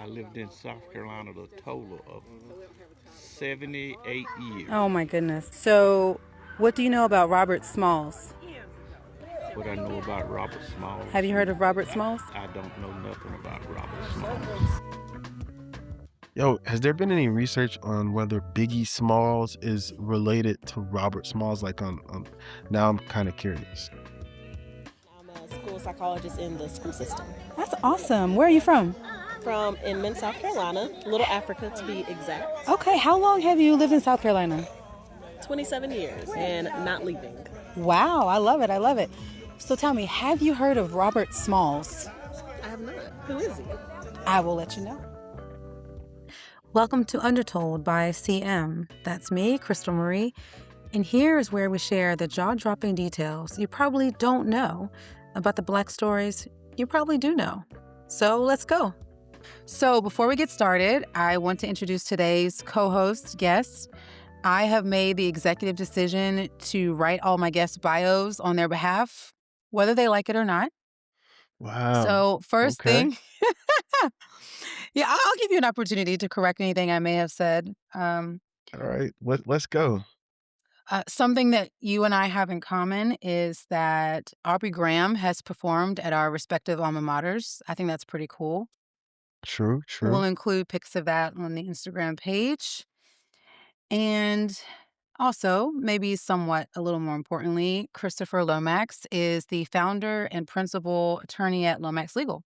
lived in South Carolina a total of 78 years. Oh my goodness. So, what do you know about Robert Smalls? What I know about Robert Smalls. Have you heard of Robert Smalls? I don't know nothing about Robert Smalls. Yo, has there been any research on whether Biggie Smalls is related to Robert Smalls? Now I'm kind of curious. I'm a school psychologist in the school system. That's awesome. Where are you from? From Inman, South Carolina, Little Africa to be exact. Okay, how long have you lived in South Carolina? 27 years and not leaving. Wow, I love it. I love it. So tell me, have you heard of Robert Smalls? I have not. Who is he? I will let you know. Welcome to Undertold by CM. That's me, Crystal Marie. And here is where we share the jaw-dropping details you probably don't know about the Black stories you probably do know. So let's go. So before we get started, I want to introduce today's co-host guest. I have made the executive decision to write all my guest bios on their behalf, whether they like it or not. Wow. So first Okay. thing, yeah, I'll give you an opportunity to correct anything I may have said. All right, let's go. Something that you and I have in common is that Aubrey Graham has performed at our respective alma maters. I think that's pretty cool. True. We'll include pics of that on the Instagram page. And also, maybe somewhat a little more importantly, Christopher Lomax is the founder and principal attorney at Lomax Legal.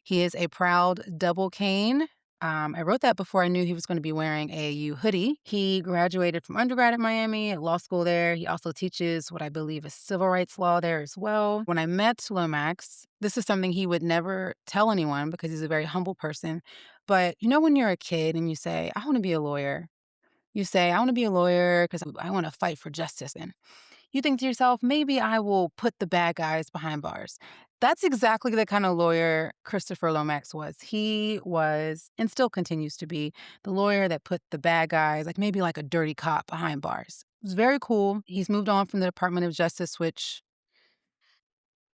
He is a proud double cane. I wrote that before I knew he was going to be wearing a AAU hoodie. He graduated from undergrad at Miami, at law school there. He also teaches what I believe is civil rights law there as well. When I met Lomax, this is something he would never tell anyone because he's a very humble person. But you know when you're a kid and you say, I want to be a lawyer. You say, I want to be a lawyer because I want to fight for justice. And you think to yourself, maybe I will put the bad guys behind bars. That's exactly the kind of lawyer Christopher Lomax was. He was, and still continues to be, the lawyer that put the bad guys, maybe like a dirty cop behind bars. It was very cool. He's moved on from the Department of Justice, which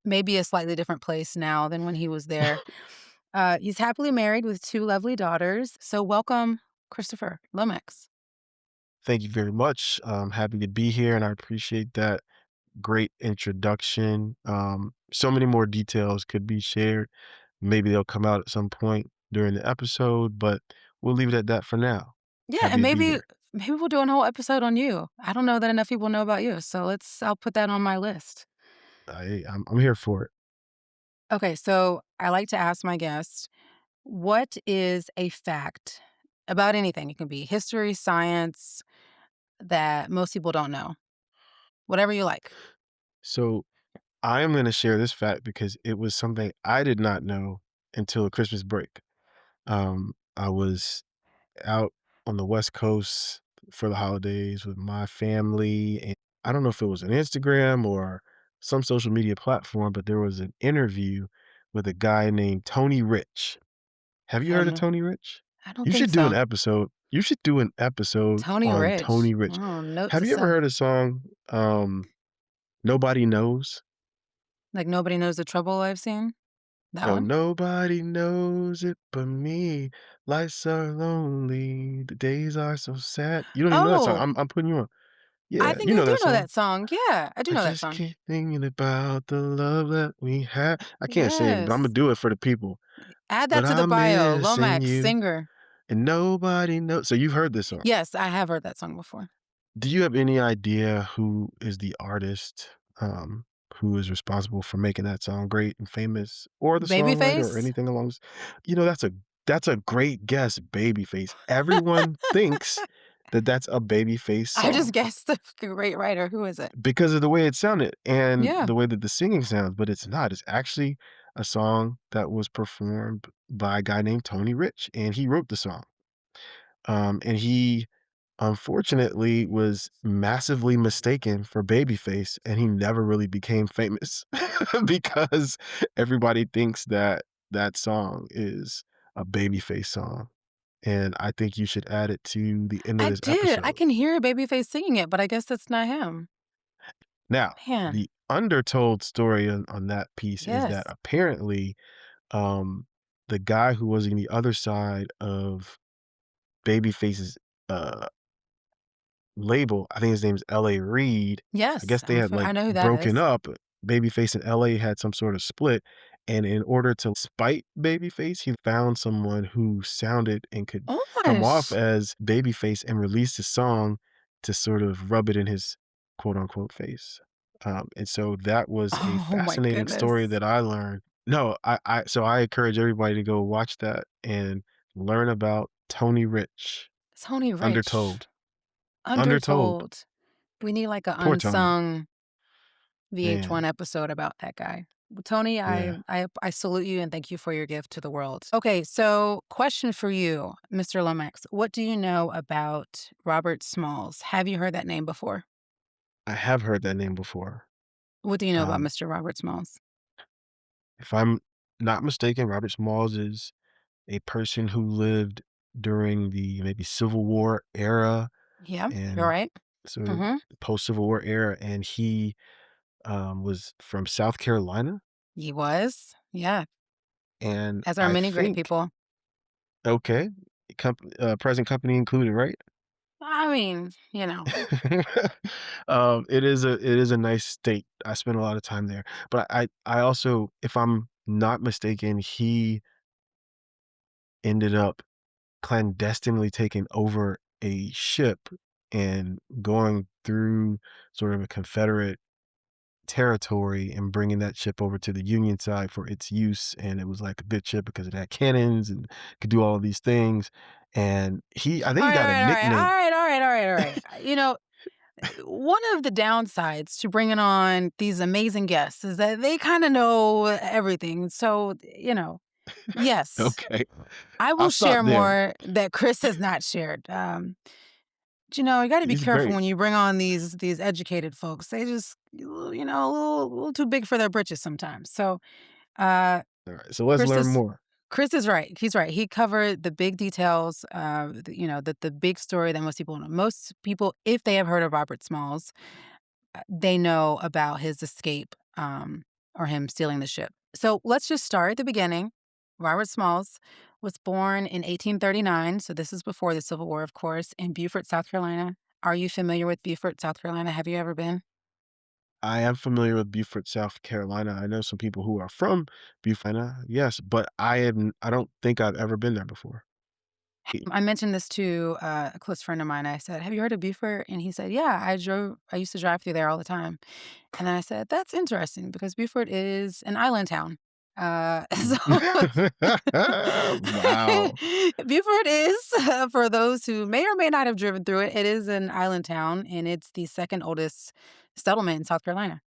may be a slightly different place now than when he was there. He's happily married with 2 lovely daughters. So welcome, Christopher Lomax. Thank you very much. I'm happy to be here, and I appreciate that great introduction. So many more details could be shared. Maybe they'll come out at some point during the episode, but we'll leave it at that for now. Yeah, Happy and to be maybe here. we'll do a whole episode on you. I don't know that enough people know about you, so I'll put that on my list. I'm here for it. Okay, so I like to ask my guests, what is a fact about anything? It can be history, science, that most people don't know. Whatever you like. So I am going to share this fact because it was something I did not know until Christmas break. I was out on the West Coast for the holidays with my family, and I don't know if it was an Instagram or some social media platform, but there was an interview with a guy named Tony Rich. Have you heard of Tony Rich? I don't You think should do an so. episode. You should do an episode Tony on Rich. Tony Rich. Oh, note Have to you ever self. heard a song, Nobody Knows? Like nobody knows the trouble I've seen? That No, one? nobody knows it but me. Lights are lonely, the days are so sad. You don't even know that song. Oh, I'm putting you on. I Yeah, think you I know do that know song. that song. Yeah, I do I know that just song. keep thinking about the love that we had. I can't sing, but I'm gonna Yes. do it for the people. Add that But to the I'm bio. missing Lomax, you, singer. and nobody knows. So you've heard this song. Yes, I have heard that song before. Do you have any idea who is the artist, who is responsible for making that song great and famous, or the songwriter, or Babyface? anything along that's a great guess, Babyface. Everyone thinks that that's a Babyface I just song guessed the great writer. Who is it? because of the way it sounded and Yeah. the way that the singing sounds, but it's not. It's actually a song that was performed by a guy named Tony Rich, and he wrote the song. And he unfortunately was massively mistaken for Babyface, and he never really became famous because everybody thinks that that song is a Babyface song. And I think you should add it to the end of I this did. I episode. can hear Babyface singing it, but I guess that's not him. Now, Man. the undertold story on that piece is that Yes. apparently, um, the guy who was on the other side of Babyface's, uh, label, I think his name's L.A. Reid. I Yes, guess they had, I like, know who that broken is. up. Babyface and L.A. had some sort of split, and in order to spite Babyface, he found someone who sounded and could Oh my come off gosh. as Babyface and released a song to sort of rub it in his quote unquote face. And so that was a Oh my fascinating story goodness. that I learned. No, I encourage everybody to go watch that and learn about Tony Rich, Tony Rich. Undertold. Undertold. Undertold. We need like an Poor Tony. unsung VH1 Man. episode about that guy. Well, Tony, Yeah. I salute you and thank you for your gift to the world. Okay, so question for you, Mr. Lomax. What do you know about Robert Smalls? Have you heard that name before? I have heard that name before. What do you know about Um, Mr. Robert Smalls? if I'm not mistaken, Robert Smalls is a person who lived during the maybe Civil War era Yeah, you're and right. sort of Mm-hmm. post-Civil War era, and he, was from South Carolina, He was. Yeah, and as are I many great think people. okay, present company included, right? I mean, you know. It is a nice state. I spent a lot of time there, but I also, if I'm not mistaken, he ended up clandestinely taking over a ship and going through sort of a Confederate territory and bringing that ship over to the Union side for its use. And it was like a big ship because it had cannons and could do all of these things. And I think All he right, all got a right, all right, all nickname. right, all right, all right, all right. You know, one of the downsides to bringing on these amazing guests is that they kind of know everything. So, yes, Okay, I I'll will stop share there. more that Chris has not shared. But, you got to be He's careful great. when you bring on these educated folks. They just, a little too big for their britches sometimes. So, uh, All right, so let's Chris learn is more. Chris is right. He's right. He covered the big details, the big story that most people know. Most people, if they have heard of Robert Smalls, they know about his escape, or him stealing the ship. So let's just start at the beginning. Robert Smalls was born in 1839, so this is before the Civil War, of course, in Beaufort, South Carolina. Are you familiar with Beaufort, South Carolina? Have you ever been? I am familiar with Beaufort, South Carolina. I know some people who are from Beaufort, yes, but I don't think I've ever been there before. I mentioned this to a close friend of mine. I said, "Have you heard of Beaufort?" And he said, "Yeah, I used to drive through there all the time." And then I said, "That's interesting because Beaufort is an island town." So Wow. Beaufort is, for those who may or may not have driven through it, it is an island town, and it's the second oldest settlement in South Carolina.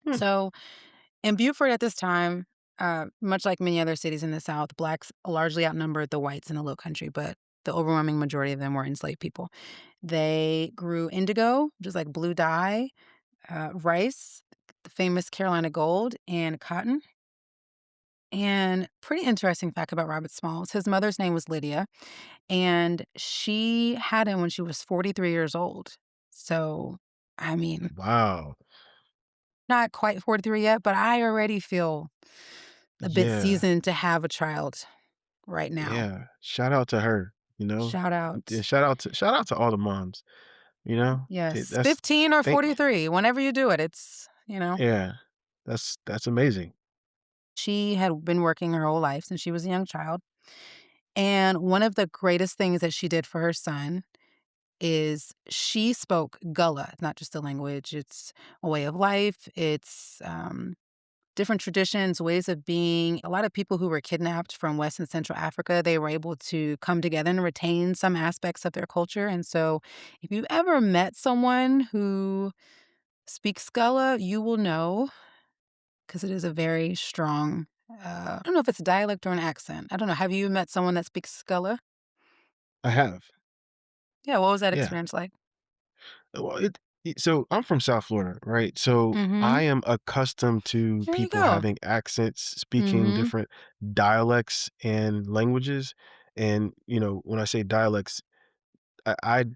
Hmm, So in Beaufort at this time, much like many other cities in the South, blacks largely outnumbered the whites in the Low Country, but the overwhelming majority of them were enslaved people. They grew indigo, just like blue dye, rice, the famous Carolina gold, and cotton. And pretty interesting fact about Robert Smalls, his mother's name was Lydia, and she had him when she was 43 years old. So, I mean, wow. not quite 43 yet, but I already feel a bit Yeah, seasoned to have a child right now. yeah. Shout out to her, Shout Yeah, out. shout out to all the moms, Yes, that's 15 or thank 43, whenever you do it, it's. yeah. That's amazing. She had been working her whole life since she was a young child. And one of the greatest things that she did for her son is she spoke Gullah, not just a language, it's a way of life, it's different traditions, ways of being. A lot of people who were kidnapped from West and Central Africa, they were able to come together and retain some aspects of their culture. And so, if you've ever met someone who speaks Gullah, you will know because it is a very strong. I don't know if it's a dialect or an accent. I don't know. Have you met someone that speaks Gullah? I have. Yeah. What was that Yeah. experience like? Well, so I'm from South Florida, right? So Mm-hmm. I am accustomed to There you people go. having accents, speaking Mm-hmm. different dialects and languages. And, when I say dialects, I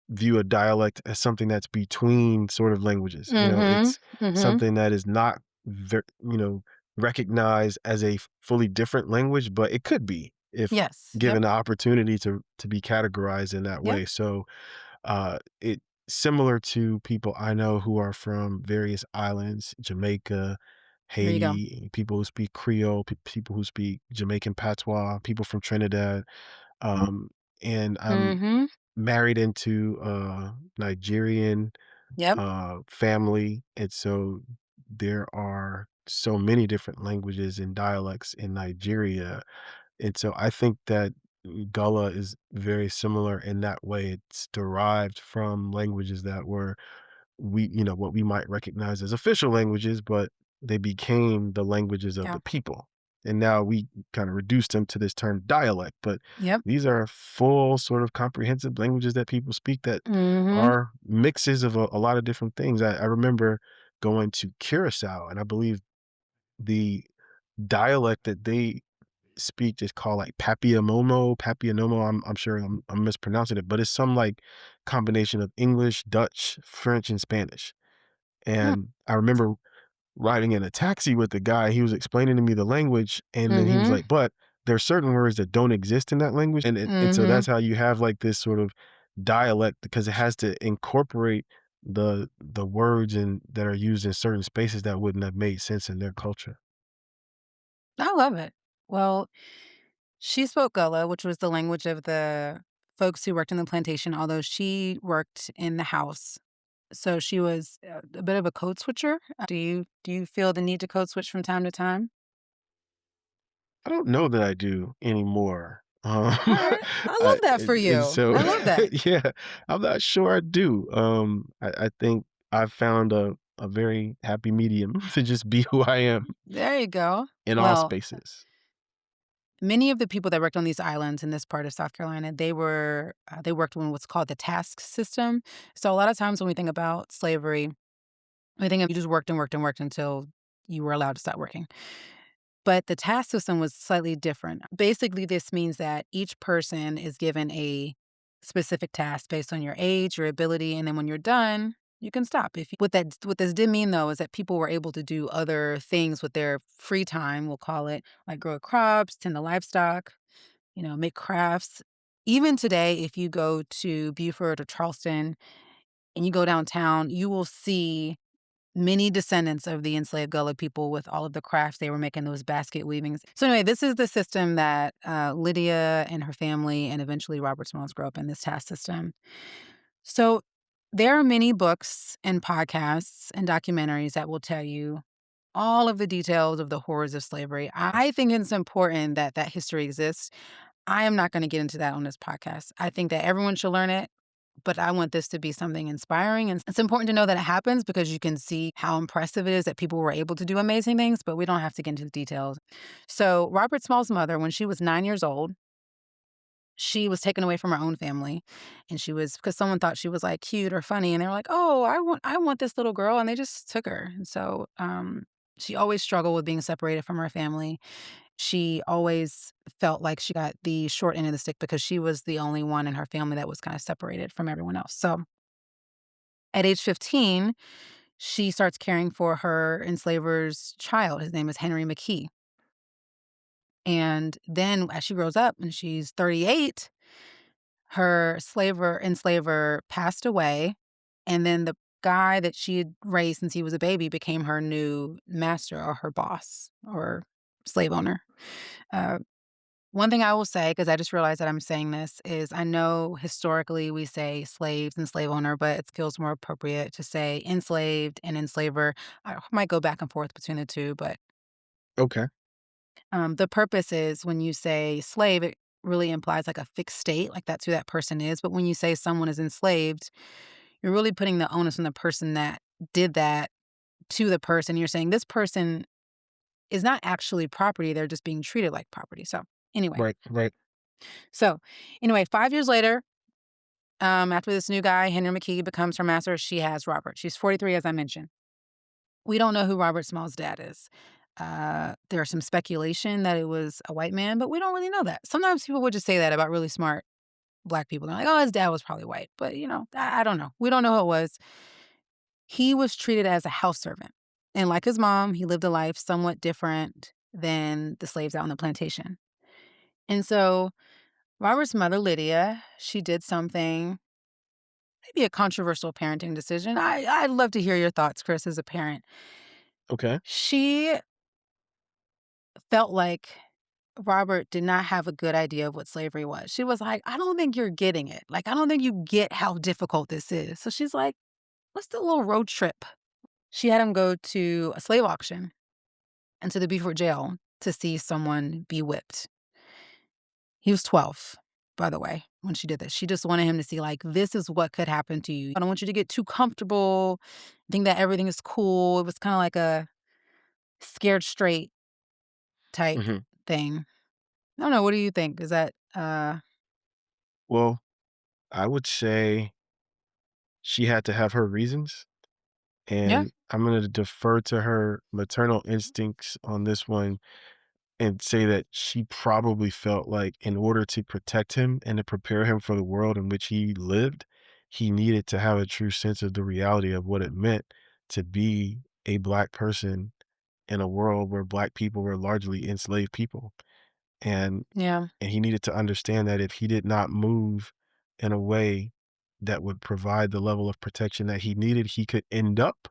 view a dialect as something that's between sort of languages. Mm-hmm. It's Mm-hmm. something that is not very, recognized as a fully different language, but it could be if Yes. Yep. given the opportunity to be categorized in that Yep. way. So it similar to people I know who are from various islands, Jamaica, There you go. Haiti, people who speak Creole, people who speak Jamaican patois, people from Trinidad. Um, and I'm Mhm. married into a Nigerian Yep. family, and so there are so many different languages and dialects in Nigeria, and so I think that Gullah is very similar in that way. It's derived from languages that were what we might recognize as official languages, but they became the languages of Yeah. the people. And now we kind of reduced them to this term dialect, but Yep. these are full sort of comprehensive languages that people speak that Mhm. are mixes of a lot of different things. I remember going to Curacao, and I believe the dialect that they speak is called like Papiamomo. I'm sure I'm mispronouncing it, but it's some like combination of English, Dutch, French, and Spanish. Mm. And I remember riding in a taxi with the guy. He was explaining to me the language, and then he was Mhm. like, "But there are certain words that don't exist in that language," and so Mhm. that's how you have like this sort of dialect because it has to incorporate the words and that are used in certain spaces that wouldn't have made sense in their culture. I love it. Well, she spoke Gullah, which was the language of the folks who worked in the plantation, although she worked in the house. So she was a bit of a code switcher. Do you feel the need to code switch from time to time? I don't know that I do anymore. All right. I love that for And you. so I love that. yeah, I'm not sure I do. I think I've found a very happy medium to just be who I am There you go. in all Well, spaces. many of the people that worked on these islands in this part of South Carolina, they worked on what's called the task system. So a lot of times when we think about slavery, we think of you just worked and worked and worked until you were allowed to stop working. But the task system was slightly different. Basically, this means that each person is given a specific task based on your age, your ability, and then when you're done, you can stop. If you, what this did mean though is that people were able to do other things with their free time, we'll call it, like grow crops, tend to livestock, make crafts. Even today, if you go to Beaufort or Charleston and you go downtown, you will see many descendants of the enslaved Gullah people with all of the crafts they were making, those basket weavings. So anyway, this is the system that Lydia and her family and eventually Robert Smalls grew up in, this task system. So there are many books and podcasts and documentaries that will tell you all of the details of the horrors of slavery. I think it's important that that history exists. I am not going to get into that on this podcast. I think that everyone should learn it, but I want this to be something inspiring. And it's important to know that it happens because you can see how impressive it is that people were able to do amazing things, but we don't have to get into the details. So, Robert Small's mother, when she was 9 years old, she was taken away from her own family. And she was, because someone thought she was like cute or funny. And they were like, oh, I want this little girl. And they just took her. And so, she always struggled with being separated from her family. She always felt like she got the short end of the stick because she was the only one in her family that was kind of separated from everyone else. So at age 15, she starts caring for her enslaver's child. His name is Henry McKee. And then as she grows up and she's 38, her enslaver passed away. And then the guy that she had raised since he was a baby became her new master or her boss or slave owner. Uh, One thing I will say, because I just realized that I'm saying this, is I know historically we say slaves and slave owner, but it feels more appropriate to say enslaved and enslaver. I might go back and forth between the two, but Okay. the purpose is when you say slave, it really implies like a fixed state, like that's who that person is. But when you say someone is enslaved, you're really putting the onus on the person that did that to the person. You're saying this person is not actually property, they're just being treated like property. So, anyway. Right, right. So, anyway, 5 years later, after this new guy, Henry McKee, becomes her master, she has Robert. She's 43, as I mentioned. We don't know who Robert Small's dad is. There's some speculation that it was a white man, but we don't really know that. Sometimes people would just say that about really smart Black people. They're like, oh, his dad was probably white. But, I don't know. We don't know who it was. He was treated as a house servant. And like his mom, he lived a life somewhat different than the slaves out on the plantation. And so Robert's mother, Lydia, she did something, maybe a controversial parenting decision. I'd love to hear your thoughts, Chris, as a parent. Okay. She felt like Robert did not have a good idea of what slavery was. She was like, I don't think you're getting it. Like, I don't think you get how difficult this is. So she's like, let's do a little road trip. She had him go to a slave auction and to the Beaufort jail to see someone be whipped. He was 12, by the way, when she did this. She just wanted him to see, like, this is what could happen to you. I don't want you to get too comfortable, think that everything is cool. It was kind of like a scared straight type Mhm. thing. I don't know. What do you think? Is that, Well, I would say she had to have her reasons, yeah? and I'm gonna defer to her maternal instincts on this one and say that she probably felt like in order to protect him and to prepare him for the world in which he lived, he needed to have a true sense of the reality of what it meant to be a Black person in a world where Black people were largely enslaved people. And Yeah. and he needed to understand that if he did not move in a way that would provide the level of protection that he needed, he could end up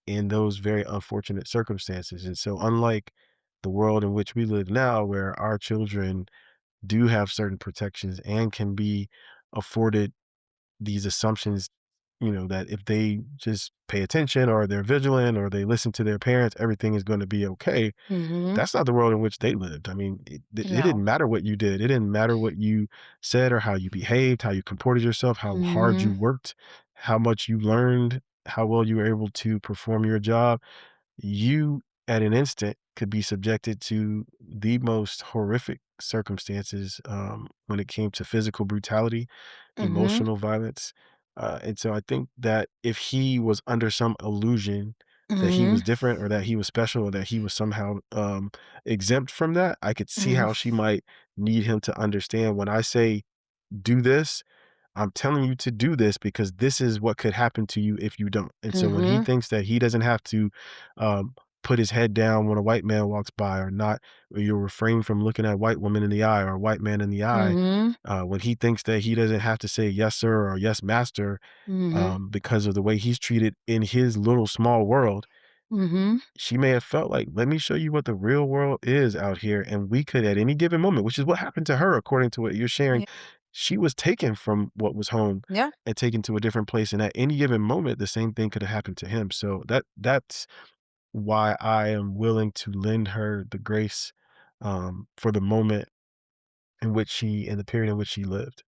in those very unfortunate circumstances. And so, unlike the world in which we live now, where our children do have certain protections and can be afforded these assumptions, that if they just pay attention or they're vigilant or they listen to their parents, everything is going to be okay. Mhm. That's not the world in which they lived. I mean, it No. didn't matter what you did. It didn't matter what you said or how you behaved, how you comported yourself, how hard you Mhm. worked, how much you learned, how well you were able to perform your job. You, at an instant, could be subjected to the most horrific circumstances when it came to physical brutality, Mhm. emotional violence. And so I think that if he was under some illusion that he was Mhm. different or that he was special or that he was somehow exempt from that, I could see Mhm. how she might need him to understand when I say do this, I'm telling you to do this because this is what could happen to you if you don't. And so when he Mhm. thinks that he doesn't have to put his head down when a white man walks by or not, or you'll refrain from looking at a white woman in the eye or a white man in the eye, Mhm. when he thinks that he doesn't have to say yes, sir, or yes, master, Mhm. because of the way he's treated in his little small world, Mhm. she may have felt like, let me show you what the real world is out here. And we could, at any given moment, which is what happened to her, according to what you're sharing, Yeah. she was taken from what was home Yeah. and taken to a different place. And at any given moment, the same thing could have happened to him. So that's why I am willing to lend her the grace for the moment in the period in which she lived.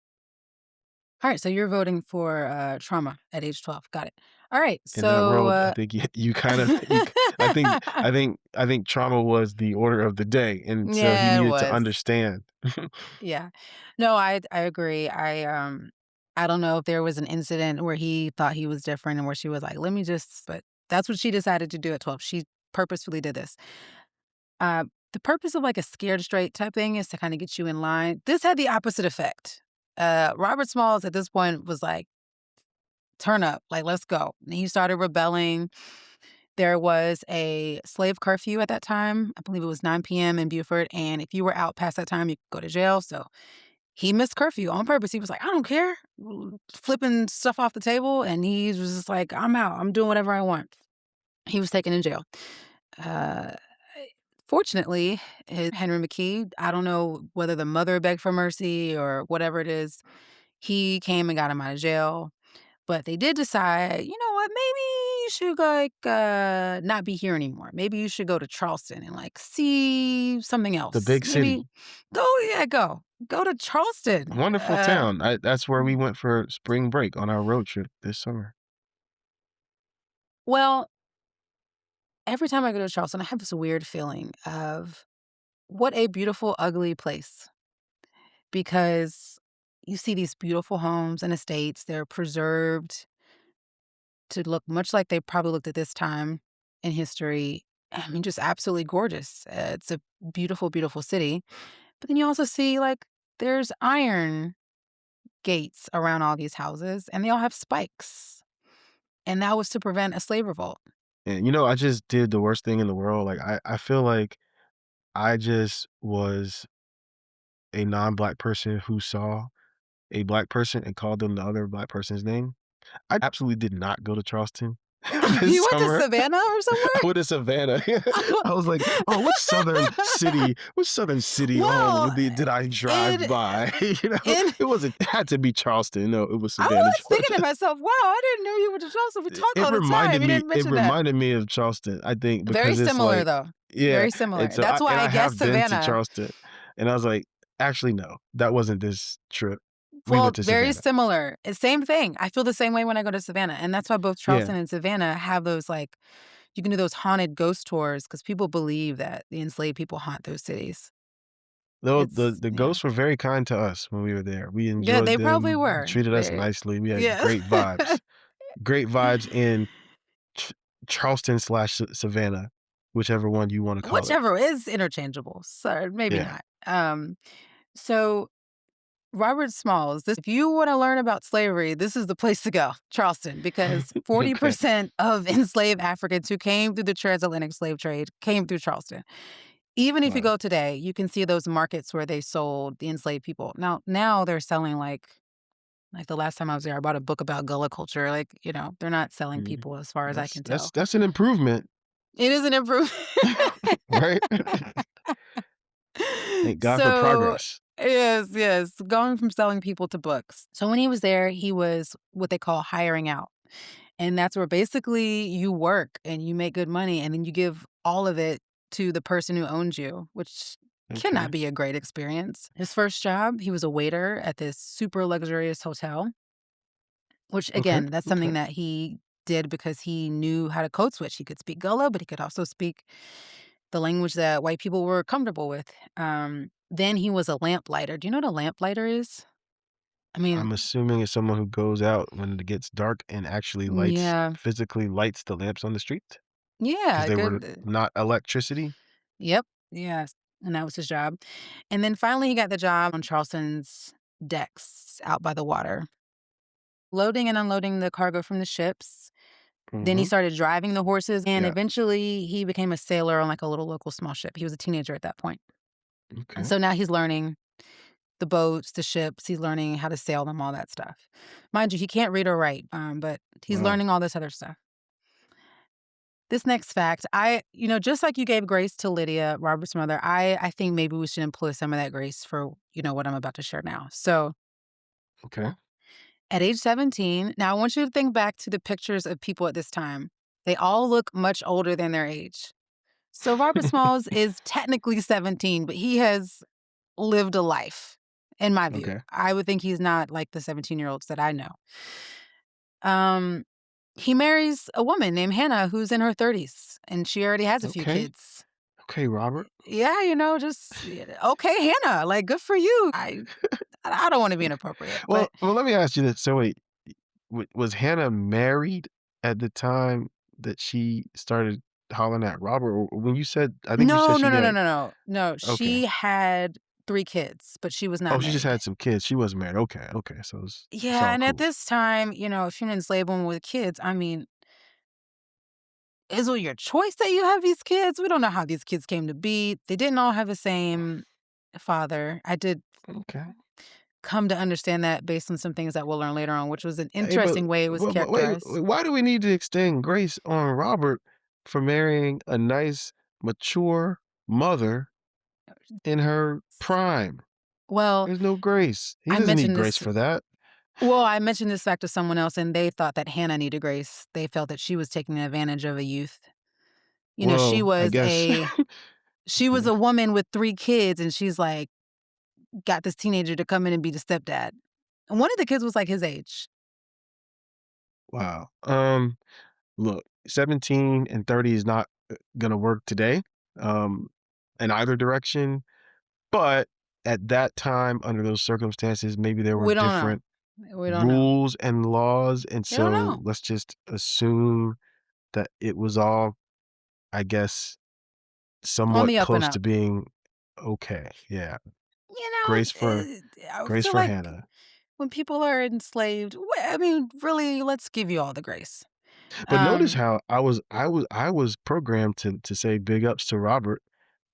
Alright, so you're voting for, trauma at age 12. Got it. Alright, In that so, world, I think you kind of, I think trauma was the order of the day. And so he yeah, it needed to was. understand. Yeah. No, I agree. I don't know if there was an incident where he thought he was different and where she was like, "Let me just," but that's what she decided to do at 12. She purposefully did this. The purpose of, like, a scared straight type thing is to kinda get you in line. This had the opposite effect. Robert Smalls at this point was like, "Turn up, like, let's go." And he started rebelling. There was a slave curfew at that time. I believe it was 9 p.m. in Beaufort, and if you were out past that time, you could go to jail, so he missed curfew on purpose. He was like, "I don't care," flipping stuff off the table, and he was just like, "I'm out. I'm doing whatever I want." He was taken in jail. Uh, Fortunately, his Henry McKee, I don't know whether the mother begged for mercy or whatever it is, he came and got him out of jail. But they did decide, you know what, maybe you should, like, not be here anymore. Maybe you should go to Charleston and, like, see something The else. big Maybe city, go, yeah, go. Go to Charleston. wonderful town. That's where we went for spring break on our road trip this summer. Well, every time I go to Charleston, I have this weird feeling of what a beautiful, ugly place, because you see these beautiful homes and estates. They're preserved to look much like they probably looked at this time in history. I mean, just absolutely gorgeous. It's a beautiful, beautiful city. But then you also see, like, there's iron gates around all these houses, and they all have spikes. And that was to prevent a slave revolt. And I just did the worst thing in the world. Like I feel like I just was a non-black person who saw a black person and called them the other black person's name. I absolutely did not go to Charleston this You went to summer. Savannah or I went to Savannah. I was like, "Oh, which southern city, Well, did I drive in by?" in It had to be Charleston. No, it was I Savannah, was thinking to Georgia. myself, "Wow, I didn't know you went to Charleston. We talk all the time. You didn't It mention that." reminded me of Charleston, I think, Very because it's similar, like though. yeah, Very similar. and That's why I I guess have been to Savannah. Charleston, and I was like, "Actually, no, that wasn't this trip. We Well, went to very Savannah." similar. Same thing. I feel the same way when I go to Savannah, and that's why both Yeah. Charleston and Savannah have those, like, you can do those haunted ghost tours because people believe that the enslaved people haunt those cities. No, It's the yeah. ghosts were very kind to us when we were there. We Yeah, enjoyed they probably them, were. treated us They nicely. We had yeah. great vibes. Great vibes in Ch Charleston/Savannah, whichever one you wanna call it. Whichever is interchangeable, so maybe Yeah. not. So Robert Smalls, if you wanna learn about slavery, this is the place to go, Charleston, because Okay. 40% of enslaved Africans who came through the transatlantic slave trade came through Charleston. Even if you Wow. go today, you can see those markets where they sold the enslaved people. Now they're selling, like, the last time I was there, I bought a book about Gullah culture, like, they're not selling Mhm. people as far as I can tell. That's an improvement, It is an improvement. right? Thank God for So progress. yes, yes, going from selling people to books. So when he was there, he was what they call hiring out. And that's where basically you work and you make good money and then you give all of it to the person who owns you, which cannot Okay. be a great experience. His first job, he was a waiter at this super luxurious hotel, which Okay. again, that's Okay. something that he did because he knew how to code switch. He could speak Gullah, but he could also speak the language that white people were comfortable with. Then he was a lamplighter. Do you know what a lamplighter is? I mean, I'm assuming it's someone who goes out when it gets dark and actually yeah, physically lights the lamps on the street because yeah, they were good. not electricity? Yep, yes, and that was his job. And then finally, he got the job on Charleston's decks out by the water, loading and unloading the cargo from the ships. Then he Mhm. started driving the horses, and Yeah. eventually he became a sailor on like a little local small ship. He was a teenager at that point. And Okay. so now he's learning the boats, the ships, he's learning how to sail them, all that stuff. Mind you, he can't read or write, but he's Wow. learning all this other stuff. This next fact, just like you gave grace to Lydia, Robert's mother, I think maybe we should employ some of that grace for, what I'm about to share now. So Okay. at age 17, now I want you to think back to the pictures of people at this time. They all look much older than their age. So Robert Smalls is technically 17, but he has lived a life, in my view. Okay. I would think he's not like the 17-year-olds that I know. Um, he marries a woman named Hannah who's in her 30s, and she already has a few Okay. kids. Okay, Robert. Yeah, okay, Hannah, like, good for you. I don't wanna be inappropriate, but Well, let me ask you this. So wait, was Hannah married at the time that she started hollering at Robert? Or when you said, I think you no, said no, she no, no, got no, no. No, okay. she had 3 kids, but she was not Oh, she just married. had some kids. She wasn't married. Okay. Okay. So it's Yeah, all and at cool. this time, if you're an enslaved woman with kids, I mean, is it your choice that you have these kids? We don't know how these kids came to be. They didn't all have the same father. I did Okay. come to understand that based on some things that we'll learn later on, which was an Hey, but, interesting way it was characterized. why do we need to extend grace on Robert for marrying a nice, mature mother in her prime? Well, There's no grace. He I doesn't need mentioned grace this for that. I mentioned this fact to someone else, and they thought that Hannah needed grace. They felt that she was taking advantage of a youth. She Well, I was guess. a Yeah. woman with 3 kids, and she's, like, got this teenager to come in and be the stepdad. And one of the kids was, like, his age. Wow. Look, 17 and 30 is not gonna work today, um, in either direction. But at that time, under those circumstances, maybe there were We don't know. different We don't know. rules and laws, and We don't so know. let's just assume that it was all, I guess, On somewhat the up and close to up. being okay. Yeah. You know, Grace for I grace feel for like Hannah. when people are enslaved, I mean, really, let's give you all the grace. But notice Um, how I was programmed to say big ups to Robert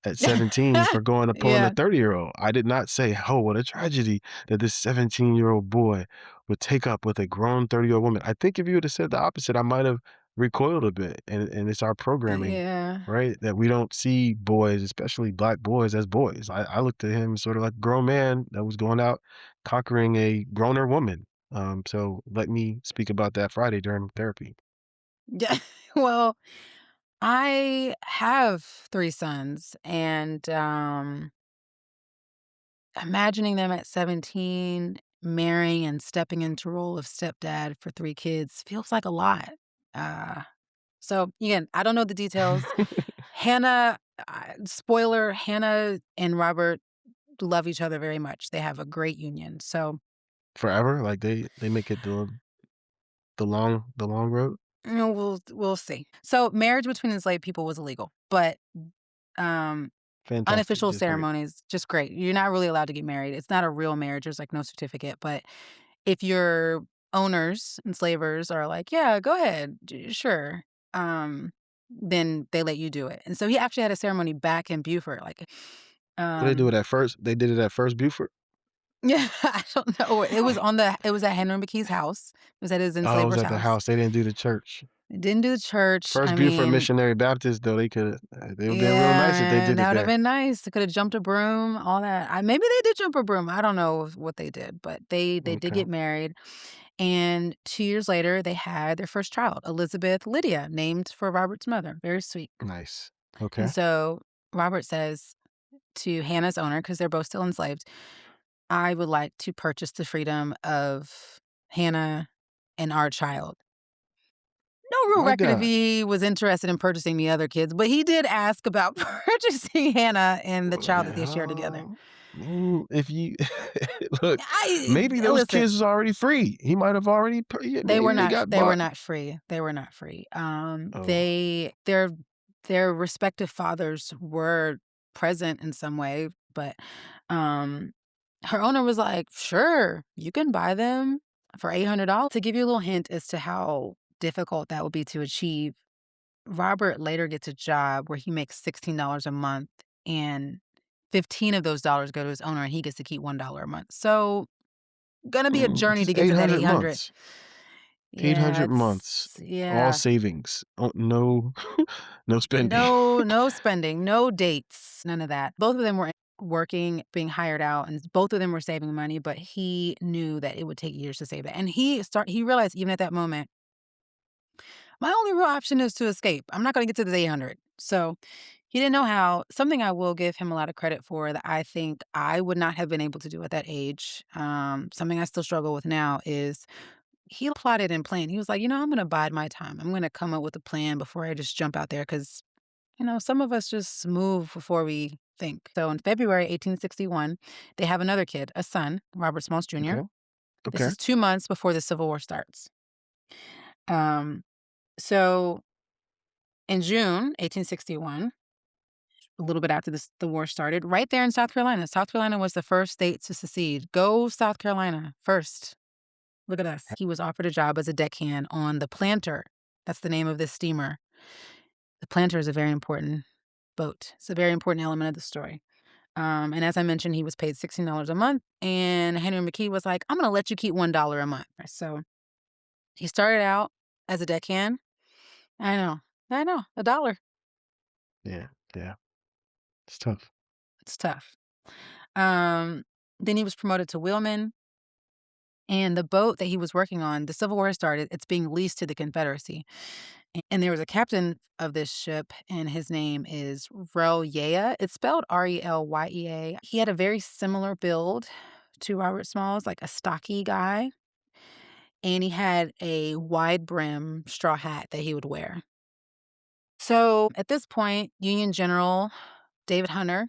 at 17 for going to pulling a yeah, 30-year-old. I did not say, "Oh, what a tragedy that this 17-year-old boy would take up with a grown 30-year-old woman." I think if you would have said the opposite, I might have recoiled a bit. And it's our programming, yeah. right? That we don't see boys, especially black boys, as boys. I looked at him sort of like a grown man that was going out conquering a growner woman. So let me speak about that Friday during therapy. Yeah. Well, I have 3 sons, and, imagining them at 17, marrying and stepping into role of stepdad for 3 kids feels like a lot. Uh, so, again, I don't know the details. Hannah spoiler, Hannah and Robert love each other very much. They have a great union. So, Forever, like they make it the long road? we'll see. So, marriage between enslaved people was illegal, but, um, Fantastic, unofficial just great. ceremonies, just great. You're not really allowed to get married. It's not a real marriage. There's, like, no certificate, but if your owners, enslavers are like, "Yeah, go ahead, sure," um, then they let you do it. And so he actually had a ceremony back in Beaufort, like, What they do um it at first? They did it at First Buford? yeah, I don't know. It was at Henry McKee's house. It was at his Oh, it was enslaver's at the house. house, they didn't do the church. It didn't do the church. First I Buford mean, Missionary Baptist, though, they could they would've been real nice if they yeah, did that it would have there. been nice. They could have jumped a broom, all that. Maybe they did jump a broom. I don't know what they did, but they did Okay, get married. And 2 years later, they had their first child, Elizabeth Lydia, named for Robert's mother. Very sweet. nice. And Okay. so Robert says to Hannah's owner, because they're both still enslaved, I would like to purchase the freedom of Hannah and our child. No real My record if God. he was interested in purchasing the other kids, but he did ask about purchasing Hannah and the child that they share together. If you look, I maybe those listen, kids was already free. He might have already yeah, maybe they got they were bought. not free. They were not free. Oh, Their respective fathers were present in some way, but um her owner was like, "Sure, you can buy them for $800." To give you a little hint as to how difficult that would be to achieve, Robert later gets a job where he makes $16 a month, and 15 of those dollars go to his owner, and he gets to keep $1 a month. So, gonna be a journey just to get to that 800 800. months. Yeah, 800 months, it's all yeah. savings. Oh, no no spending. No spending, no dates, none of that. Both of them were working, being hired out, and both of them were saving money, but he knew that it would take years to save that. And he realized even at that moment, my only real option is to escape. I'm not gonna get to the 800. So, he didn't know how. Something I will give him a lot of credit for that I think I would not have been able to do at that age, something I still struggle with now is he plotted and planned. He was like, I'm gonna bide my time. I'm gonna come up with a plan before I just jump out there because some of us just move before we think. So in February 1861, they have another kid, a son, Robert Smalls Jr. Okay, This okay. is 2 months before the Civil War starts. Um, so in June 1861, a little bit after the war started, right there in South Carolina. South Carolina was the first state to secede. Go South Carolina first. Look at us. He was offered a job as a deckhand on the Planter. That's the name of this steamer. The Planter is a very important boat. It's a very important element of the story. And as I mentioned, he was paid $16 a month, and Henry McKee was like, "I'm gonna let you keep $1 a month." So he started out as a deckhand. I know, a dollar. Yeah, yeah. It's tough. It's tough. Um, then he was promoted to wheelman, and the boat that he was working on, the Civil War started. It's being leased to the Confederacy, and there was a captain of this ship, and his name is Relyea. It's spelled Relyea. He had a very similar build to Robert Smalls, like a stocky guy, and he had a wide brim straw hat that he would wear. So at this point, Union General David Hunter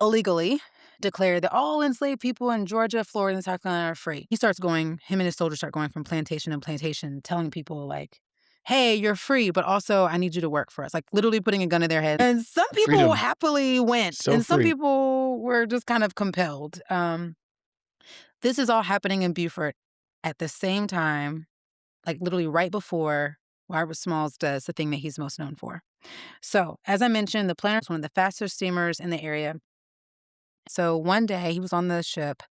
illegally declared that all enslaved people in Georgia, Florida, and South Carolina are free. Him and his soldiers start going from plantation to plantation, telling people like, "Hey, you're free, but also I need you to work for us." Like literally putting a gun to their head. And some people Freedom. happily went, So and some free. people were just kind of compelled. This is all happening in Beaufort at the same time, like literally right before Robert Smalls does the thing that he's most known for. So, as I mentioned, the Planner is one of the fastest steamers in the area. So one day he was on the ship,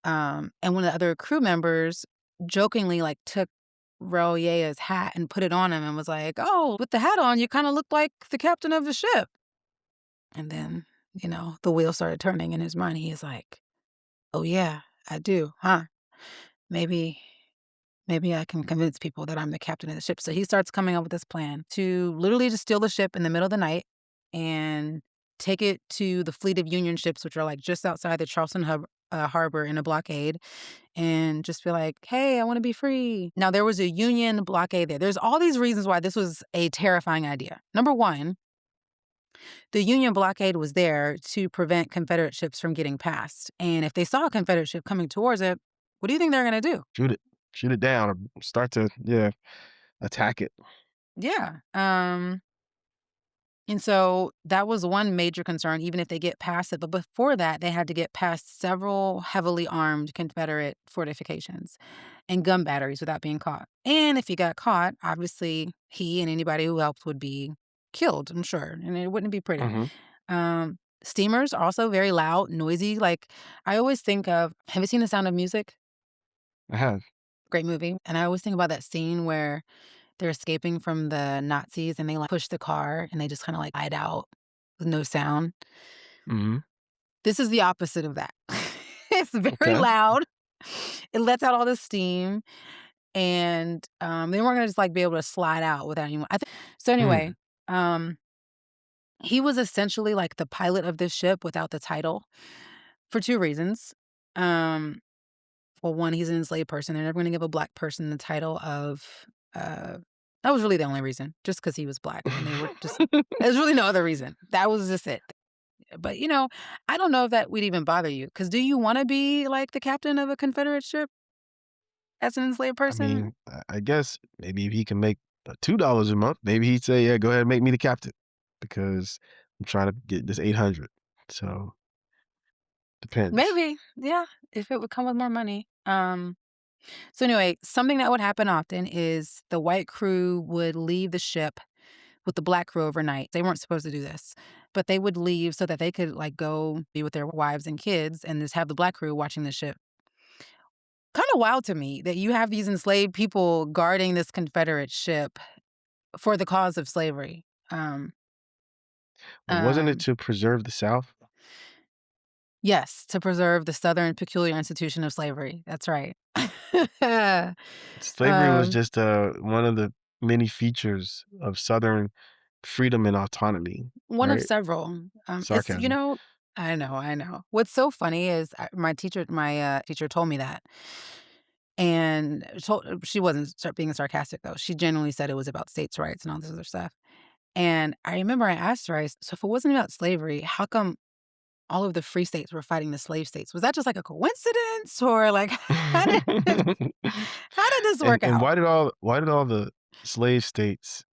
and one of the other crew members jokingly like took Raoyea's hat and put it on him and was like, "Oh, with the hat on, you kind of look like the captain of the ship." And then, the wheel started turning in his mind. He is like, "Oh yeah, I do, huh? Maybe maybe I can convince people that I'm the captain of the ship." So he starts coming up with this plan to literally just steal the ship in the middle of the night and take it to the fleet of Union ships, which are like just outside the Charleston harbor in a blockade, and just be like, "Hey, I want to be free." Now, there was a Union blockade there. There's all these reasons why this was a terrifying idea. Number one, the Union blockade was there to prevent Confederate ships from getting past. And if they saw a Confederate ship coming towards it, what do you think they're going to do? Shoot it down or start to attack it. Yeah. And so that was one major concern, even if they get past it. But before that, they had to get past several heavily armed Confederate fortifications and gun batteries without being caught. And if he got caught, obviously he and anybody who helped would be killed, I'm sure, and it wouldn't be pretty. Hmm. Steamers are also very loud, noisy. Like, I always think of, have you seen The Sound of Music? I have. Great movie. And I always think about that scene where they're escaping from the Nazis and they like push the car and they just kind of like hide out with no sound. Hmm. This is the opposite of that. It's very Okay. loud. It lets out all this steam, and they weren't gonna just like be able to slide out without anyone. So. Anyway, Mm. um, he was essentially like the pilot of this ship without the title for two reasons. Um, well, one, he's an enslaved person. They're never going to give a black person the title of. Uh, that was really the only reason, just because he was black, and they were just. There's really no other reason. That was just it. But I don't know if that would even bother you. Because do you want to be like the captain of a Confederate ship as an enslaved I person? mean, I guess maybe if he can make $2 a month, maybe he'd say, "Yeah, go ahead and make me the captain," because I'm trying to get this 800. So depends. Maybe, yeah, if it would come with more money. So anyway, something that would happen often is the white crew would leave the ship with the black crew overnight. They weren't supposed to do this, but they would leave so that they could like go be with their wives and kids and just have the black crew watching the ship. Kind of wild to me that you have these enslaved people guarding this Confederate ship for the cause of slavery. Um, Wasn't it um, to preserve the South? yes, to preserve the Southern Peculiar Institution of Slavery. That's right. Slavery was um, just one of the many features of Southern freedom and autonomy, One of right? several. It's Sarcasm. I know. What's so funny is my teacher told me that, and she wasn't being sarcastic though. She genuinely said it was about states' rights and all this other stuff. And I remember I asked her, so if it wasn't about slavery, how come all of the free states were fighting the slave states? Was that just like a coincidence, or like how did how did this work And out? why did all the slave states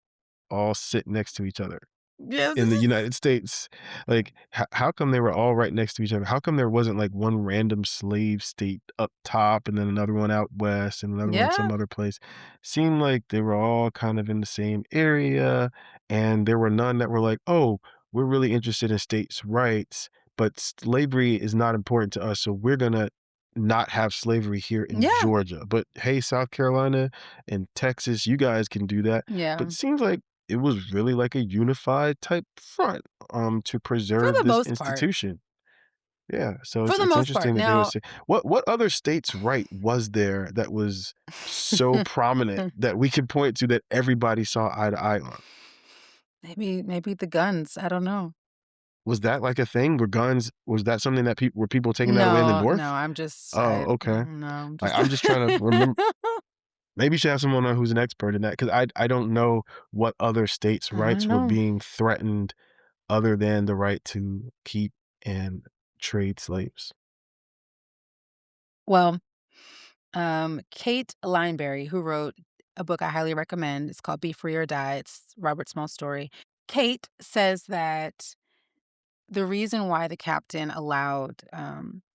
all sit next to each other Yes, in the United States? Like, how come they were all right next to each other? How come there wasn't like one random slave state up top and then another one out west and another one yeah, some other place? Seemed like they were all kind of in the same area, and there were none that were like, "Oh, we're really interested in states' rights, but slavery is not important to us, so we're gonna not have slavery here in yeah, Georgia. But hey, South Carolina and Texas, you guys can do that." But yeah. it seems like it was really like a unified type front, to For preserve the this most part. institution. Yeah, so For it's the it's most part. interesting that they would Now, say what other states' right was there that was so prominent that we could point to that everybody saw eye to eye on? maybe the guns. I don't know. Was that like a thing? Was that something that people taking that away in the No, no, North? Oh, okay. no, I'm Like, just I'm just trying to remember. Maybe you should have someone on who's an expert in that, because I don't know what other states' I don't rights were know. being threatened other than the right to keep and trade slaves. Well, Cate Lineberry, who wrote a book I highly recommend. It's called Be Free or Die. It's Robert Small's story. Kate says that the reason why the captain allowed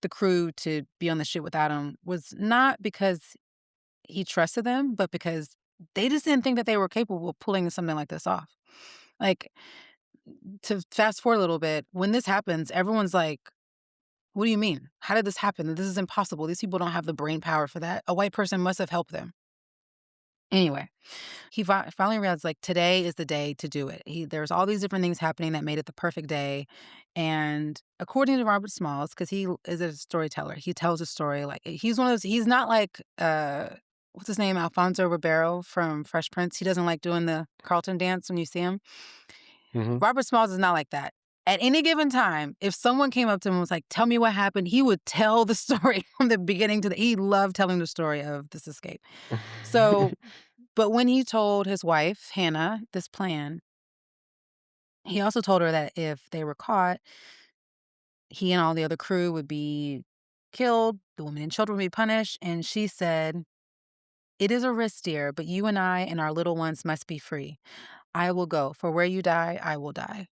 the crew to be on the ship without him was not because he trusted them, but because they just didn't think that they were capable of pulling something like this off. Like, to fast forward a little bit, when this happens, everyone's like, what do you mean? How did this happen? This is impossible. These people don't have the brain power for that. A white person must have helped them. Anyway, he finally realized, like, today is the day to do it. There's all these different things happening that made it the perfect day. And according to Robert Smalls, because he is a storyteller, he tells a story. Like, he's one of those, he's not like, what's his name? Alfonso Ribeiro from Fresh Prince. He doesn't like doing the Carlton dance when you see him. Mhm. Robert Smalls is not like that. At any given time, if someone came up to him and was like, tell me what happened, he would tell the story from the beginning to the, he loved telling the story of this escape. So, but when he told his wife, Hannah, this plan, he also told her that if they were caught, he and all the other crew would be killed, the women and children would be punished. And she said, it is a risk, dear, but you and I and our little ones must be free. I will go. For where you die, I will die.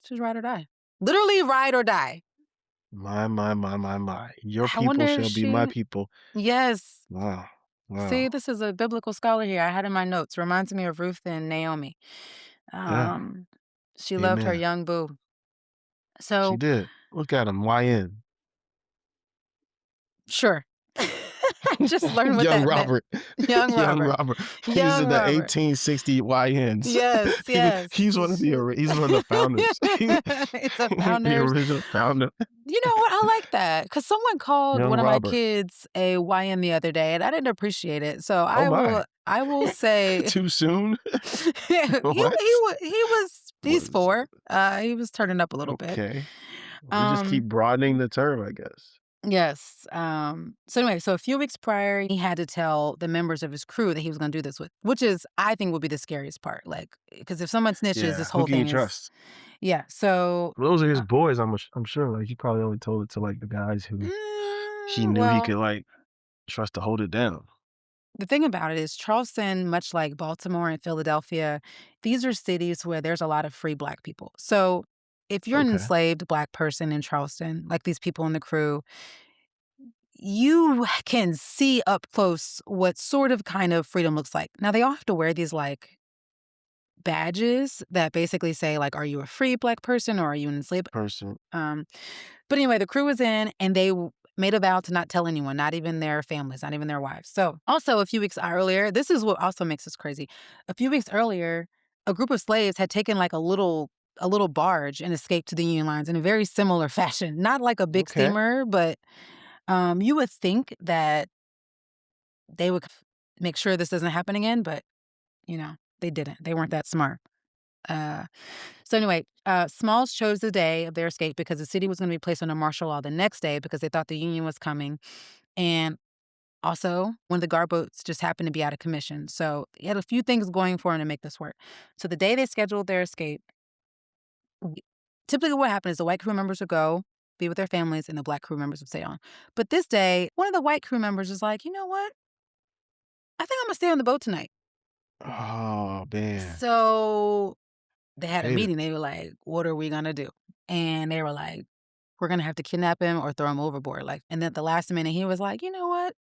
She's ride or die. Literally ride or die. My. Your I people wonder if shall be my she... people. Yes. Wow. See, Wow. this is a biblical scholar here. I had in my notes. Reminds me of Ruth and Naomi. Yeah. She loved her Amen. young boo. She So, did. Look at him. YN. sure. I just learned what Young that meant. Robert. Young Young Robert. Robert. He's Young in the Robert. 1860 YNs. Yes, yes. He's one of the founders. It's a The founders. original founder. You know what? I like that because someone called Young one of my Robert. kids a YN the other day, and I didn't appreciate it. So Oh my. I will say, Too soon? What? he's Was 4. He was turning up a little bit. okay. We just keep broadening the term, I guess. Yes. So anyway, so a few weeks prior, he had to tell the members of his crew that he was going to do this with, which is, I think, would be the scariest part. Like, because if someone snitches, Yeah. this Who whole can you thing is, trust? yeah. So, Those are his boys, I'm sure. Like, he probably only told it to, like, the guys who he knew he well, could, like, trust to hold it down. the thing about it is Charleston, much like Baltimore and Philadelphia, these are cities where there's a lot of free Black people. So if you're an Okay. enslaved Black person in Charleston, like these people in the crew, you can see up close what sort of kind of freedom looks like. Now, they all have to wear these like badges that basically say, like, are you a free Black person or are you an enslaved? Person. But anyway, the crew was in and they made a vow to not tell anyone, not even their families, not even their wives. So also a few weeks earlier, this is what also makes this crazy. A few weeks earlier, a group of slaves had taken like a little barge and escaped to the Union lines in a very similar fashion. Not like a big Okay. steamer, but you would think that they would make sure this doesn't happen again, but they didn't. They weren't that smart. Uh, so anyway, Smalls chose the day of their escape because the city was going to be placed under martial law the next day because they thought the Union was coming. And also, one of the guard boats just happened to be out of commission. So he had a few things going for him to make this work. So the day they scheduled their escape, typically what happened is the white crew members would go, be with their families, and the Black crew members would stay on. But this day, one of the white crew members was like, you know what? I think I'm going to stay on the boat tonight. Oh, man. So they had a Hate it. meeting. They were like, what are we going to do? And they were like, we're going to have to kidnap him or throw him overboard. Like, and then at the last minute, he was like, you know what?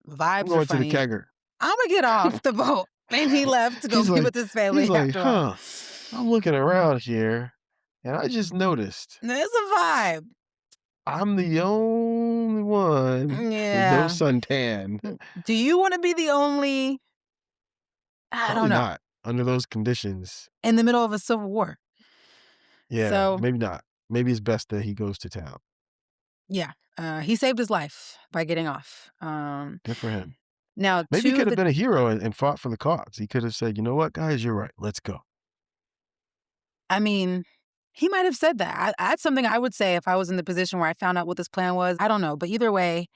I'm Vibes are going to the funny. kegger. I'm going to get off the boat. And he left to go be with his family after all. I'm looking around here, and I just noticed There's a vibe. I'm the only one with no Yeah. suntan. Do you want to be the only, I Probably don't know, not under those conditions. in the middle of a civil war? Yeah, So, maybe not. Maybe it's best that he goes to town. yeah, he saved his life by getting off. Good for him. Now, Maybe he two could of have the been a hero and fought for the cause. He could have said, you know what, guys, you're right. Let's go. I mean, he might have said that. That's something I would say if I was in the position where I found out what this plan was. I don't know. But either way,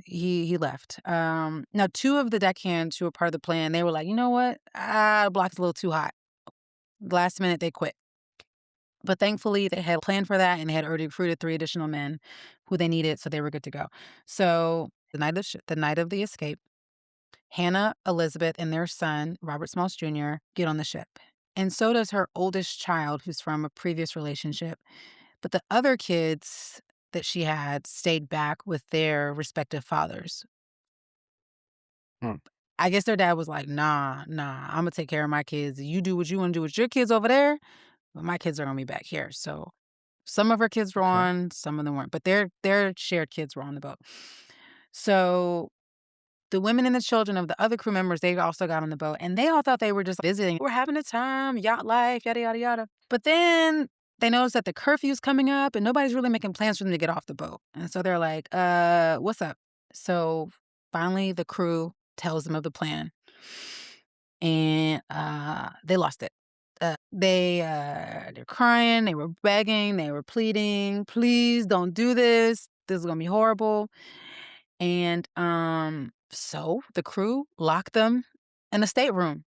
he left. Now, 2 of the deckhands who were part of the plan, they were like, you know what? The block's a little too hot. Last minute, they quit. But thankfully, they had planned for that and they had already recruited 3 additional men who they needed, so they were good to go. So the night of the escape, Hannah, Elizabeth, and their son, Robert Smalls Jr., get on the ship. And so does her oldest child, who's from a previous relationship. But the other kids that she had stayed back with their respective fathers. Hmm. I guess their dad was like, nah, I'm gonna take care of my kids. You do what you want to do with your kids over there, but my kids are gonna be back here. So some of her kids were Okay. on, some of them weren't, but their shared kids were on the boat. So the women and the children of the other crew members, they also got on the boat, and they all thought they were just visiting. We're having a time, yacht life, yada yada yada. But then they noticed that the curfew's coming up, and nobody's really making plans for them to get off the boat. And so they're like, what's up? So finally, the crew tells them of the plan, and they lost it. They're crying, they were begging, they were pleading, please don't do this. This is gonna be horrible. And so the crew locked them in a stateroom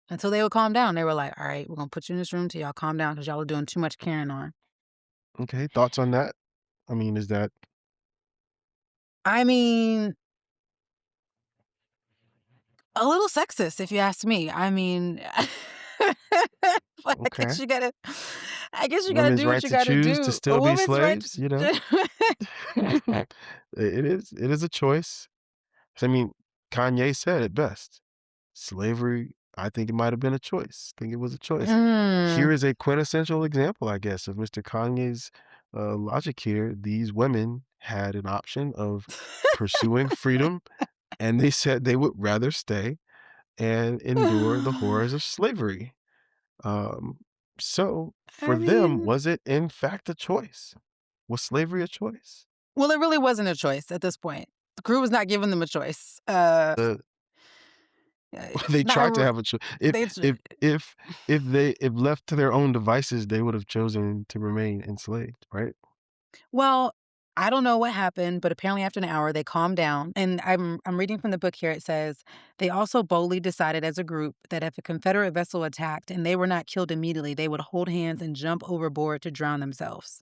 until they would calm down. They were like, all right, we're gonna put you in this room till y'all calm down because y'all are doing too much carrying on. Okay. Thoughts on that? I mean, is that I mean, a little sexist, if you ask me. I mean, but okay? I guess you gotta Women's do what right you to gotta choose to do. A still be woman's right slaves, you know? It is a choice. I mean, Kanye said it best. Slavery, I think it might have been a choice. I think it was a choice. Mm. Here is a quintessential example, I guess, of Mr. Kanye's logic here. These women had an option of pursuing freedom, and they said they would rather stay and endure the horrors of slavery. Um, so for I them, mean, was it in fact a choice? Was slavery a choice? well, it really wasn't a choice at this point. The crew was not giving them a choice. The they Not tried to a, have a choice. they. If left to their own devices, they would have chosen to remain enslaved, right? Well, I don't know what happened, but apparently after an hour they calmed down. And I'm reading from the book here. It says they also boldly decided as a group that if a Confederate vessel attacked and they were not killed immediately, they would hold hands and jump overboard to drown themselves.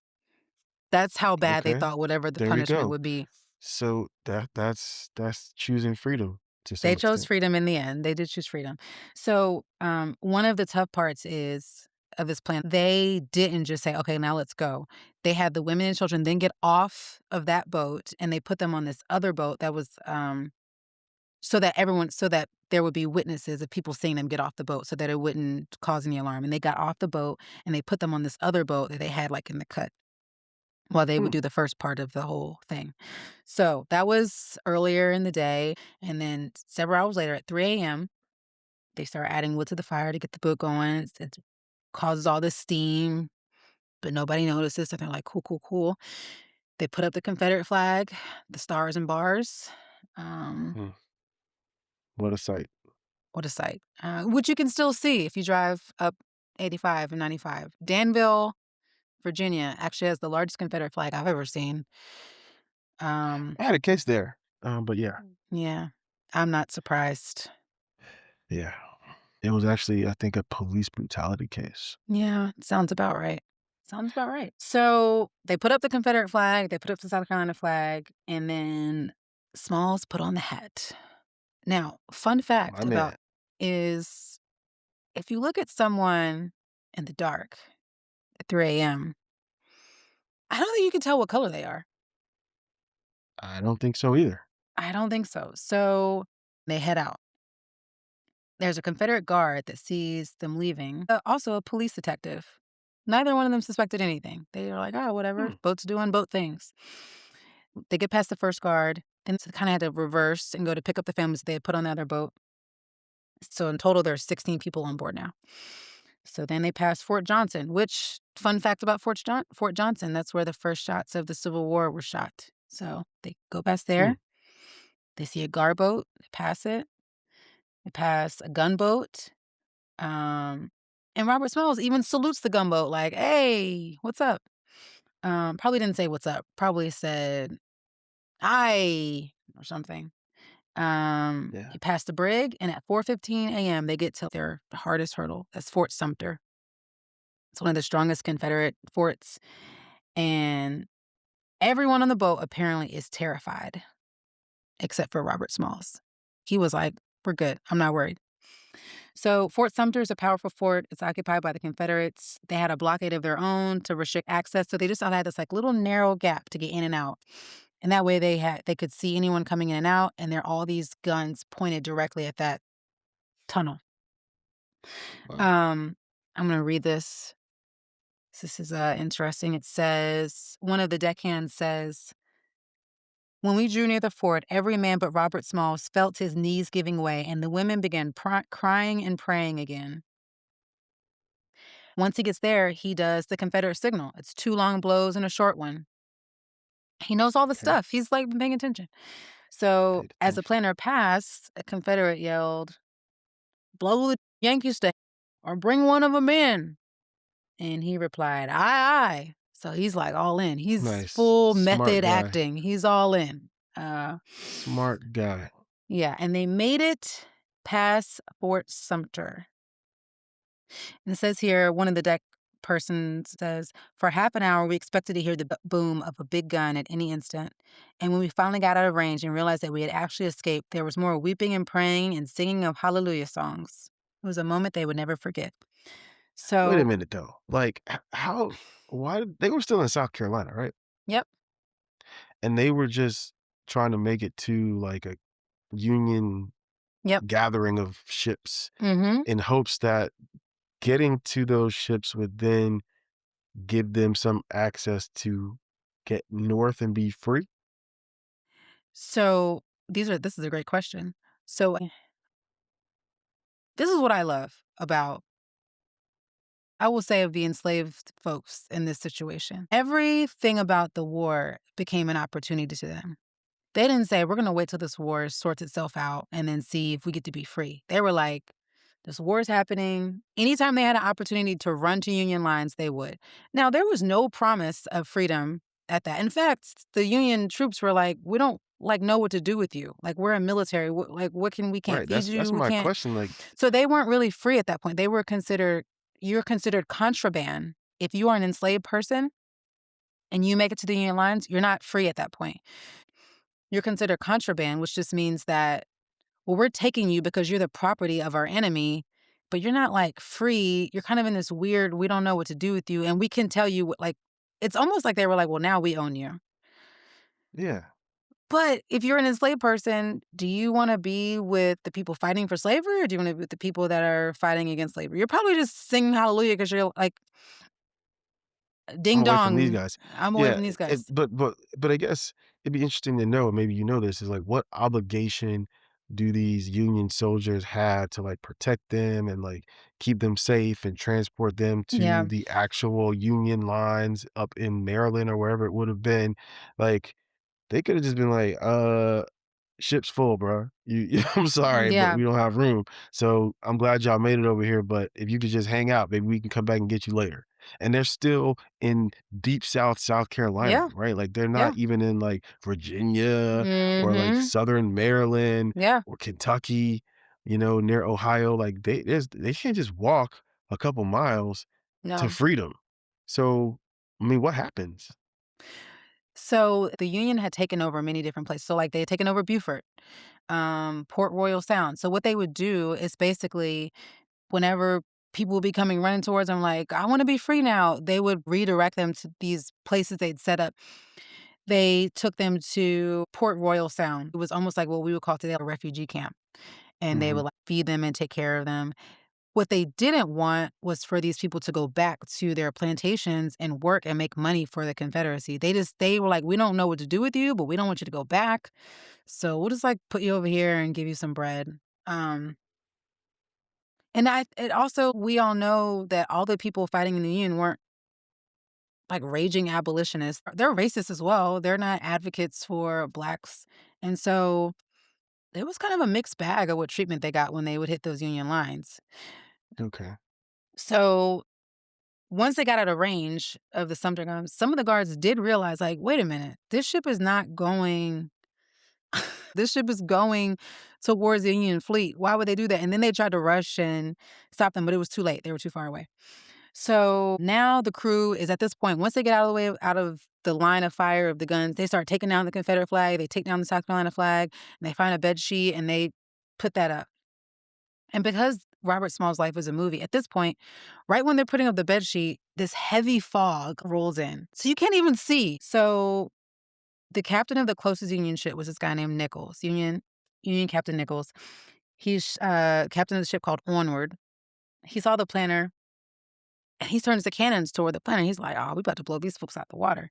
That's how bad they Okay, thought whatever the there we punishment go. would be. So that's choosing freedom to They some chose extent. freedom in the end. They did choose freedom. So, one of the tough parts is of this plan, they didn't just say, "Okay, now let's go." They had the women and children then get off of that boat, and they put them on this other boat that was, so that there would be witnesses of people seeing them get off the boat so that it wouldn't cause any alarm, and they got off the boat, and they put them on this other boat that they had, like, in the cut while they would Hmm, do the first part of the whole thing. So, that was earlier in the day, and then several hours later at 3 a.m., they start adding wood to the fire to get the boat going. It causes all this steam, but nobody notices. So they're like, cool, cool, cool. They put up the Confederate flag, the stars and bars. Um, hmm, what a sight. what a sight. Which you can still see if you drive up 85 and 95. Danville, Virginia actually has the largest Confederate flag I've ever seen. Um, I had a case there, but yeah, yeah, I'm not surprised. yeah. It was actually, I think, a police brutality case. Yeah, sounds about right. Sounds about right. So they put up the Confederate flag, they put up the South Carolina flag, and then Smalls put on the hat. Now, fun My fact man. about is if you look at someone in the dark at 3 a.m., I don't think you can tell what color they are. I don't think so either. I don't think so. So they head out. There's a Confederate guard that sees them leaving, also a police detective. Neither one of them suspected anything. They were like, oh, whatever. Hmm, Boat's doing boat things. They get past the first guard, then kind of had to reverse and go to pick up the families they had put on the other boat. So in total, there's 16 people on board now. So then they pass Fort Johnson, which, fun fact about Fort Johnson, that's where the first shots of the Civil War were shot. So they go past hmm. there. They see a guard boat. They pass it. They pass a gunboat. And Robert Smalls even salutes the gunboat like, "Hey, what's up?" Probably didn't say what's up. Probably said, "Hi," or something. Yeah. He passed the brig, and at 4:15 a.m., they get to their hardest hurdle. That's Fort Sumter. It's one of the strongest Confederate forts, and everyone on the boat apparently is terrified, except for Robert Smalls. He was like, "We're good. I'm not worried." So Fort Sumter is a powerful fort. It's occupied by the Confederates. They had a blockade of their own to restrict access, so they just all had this like little narrow gap to get in and out. And that way they could see anyone coming in and out, and there are all these guns pointed directly at that tunnel. Wow. I'm gonna read this. This is interesting. It says, one of the deckhands says, when we drew near the fort, every man but Robert Smalls felt his knees giving way, and the women began crying and praying again. Once he gets there, he does the Confederate signal. It's 2 long blows and a short one. He knows all the Okay. stuff. He's like been paying attention. So Paid as the attention. planter passed, a Confederate yelled, blow the Yankees to or bring one of them in. And he replied, aye, aye. So he's like all in. He's Nice. full Smart method guy. acting. He's all in. Uh, Smart guy. yeah, and they made it past Fort Sumter. And it says here, one of the deck persons says, for half an hour, we expected to hear the boom of a big gun at any instant. And when we finally got out of range and realized that we had actually escaped, there was more weeping and praying and singing of hallelujah songs. It was a moment they would never forget. Wait a So, minute though. Like how why they were still in South Carolina, right? yep, And they were just trying to make it to like a Union yep. gathering of ships Mm-hmm. in hopes that getting to those ships would then give them some access to get north and be free? So this is a great question. So this is what I love about, I will say, of the enslaved folks in this situation. Everything about the war became an opportunity to them. They didn't say, we're going to wait till this war sorts itself out and then see if we get to be free. They were like, this war is happening. Anytime they had an opportunity to run to Union lines, they would. Now, there was no promise of freedom at that. In fact, the Union troops were like, we don't like know what to do with you. Like, we're a military. Like, we can't Right. feed That's you. We my can't. question. Like, So they weren't really free at that point. You're considered contraband. If you are an enslaved person and you make it to the Union lines, you're not free at that point. You're considered contraband, which just means that, well, we're taking you because you're the property of our enemy, but you're not like free. You're kind of in this weird, we don't know what to do with you. And we can tell you what, like, it's almost like they were like, well, now we own you. yeah. But if you're an enslaved person, do you want to be with the people fighting for slavery, or do you want to be with the people that are fighting against slavery? You're probably just singing hallelujah because you're like, I'm ding away from these dong, guys. I'm away Yeah, from these guys. but I guess it'd be interesting to know, maybe you know this, is like what obligation do these Union soldiers have to like protect them and like keep them safe and transport them to Yeah, the actual Union lines up in Maryland or wherever it would have been? Like they could have just been like, ship's full, bro. I'm sorry, but yeah, we don't have room. So I'm glad y'all made it over here. But if you could just hang out, maybe we can come back and get you later. And they're still in deep South Carolina, yeah, right? Like they're yeah. not even in like Virginia or like Mm-hmm. Southern Maryland Yeah, or Kentucky, near Ohio. Like they can't just walk a couple miles to no. freedom. So I mean, what happens? So the Union had taken over many different places. So like they had taken over Beaufort, Port Royal Sound. So what they would do is basically whenever people would be coming running towards them like, I want to be free now, they would redirect them to these places they'd set up. They took them to Port Royal Sound. It was almost like what we would call today a refugee camp. And they Hmm. would like feed them and take care of them. What they didn't want was for these people to go back to their plantations and work and make money for the Confederacy. They were like, we don't know what to do with you, but we don't want you to go back. So we'll just like put you over here and give you some bread. Um, and it also, we all know that all the people fighting in the Union weren't like raging abolitionists. They're racist as well. They're not advocates for Blacks. And so it was kind of a mixed bag of what treatment they got when they would hit those Union lines. Okay. So once they got out of range of the Sumter guns, some of the guards did realize, like, wait a minute, this ship is not going, this ship is going towards the Union fleet. Why would they do that? And then they tried to rush and stop them, but it was too late. They were too far away. So now the crew is at this point, once they get out of the way, out of the line of fire of the guns, they start taking down the Confederate flag. They take down the South Carolina flag, and they find a bed sheet and they put that up. And because Robert Small's life was a movie, at this point, right when they're putting up the bed sheet, this heavy fog rolls in. So you can't even see. So The captain of the closest Union ship was this guy named Nichols, Union Captain Nichols. He's captain of the ship called Onward. He saw the planter and he turns the cannons toward the planter. He's like, "Oh, we about to blow these folks out the water."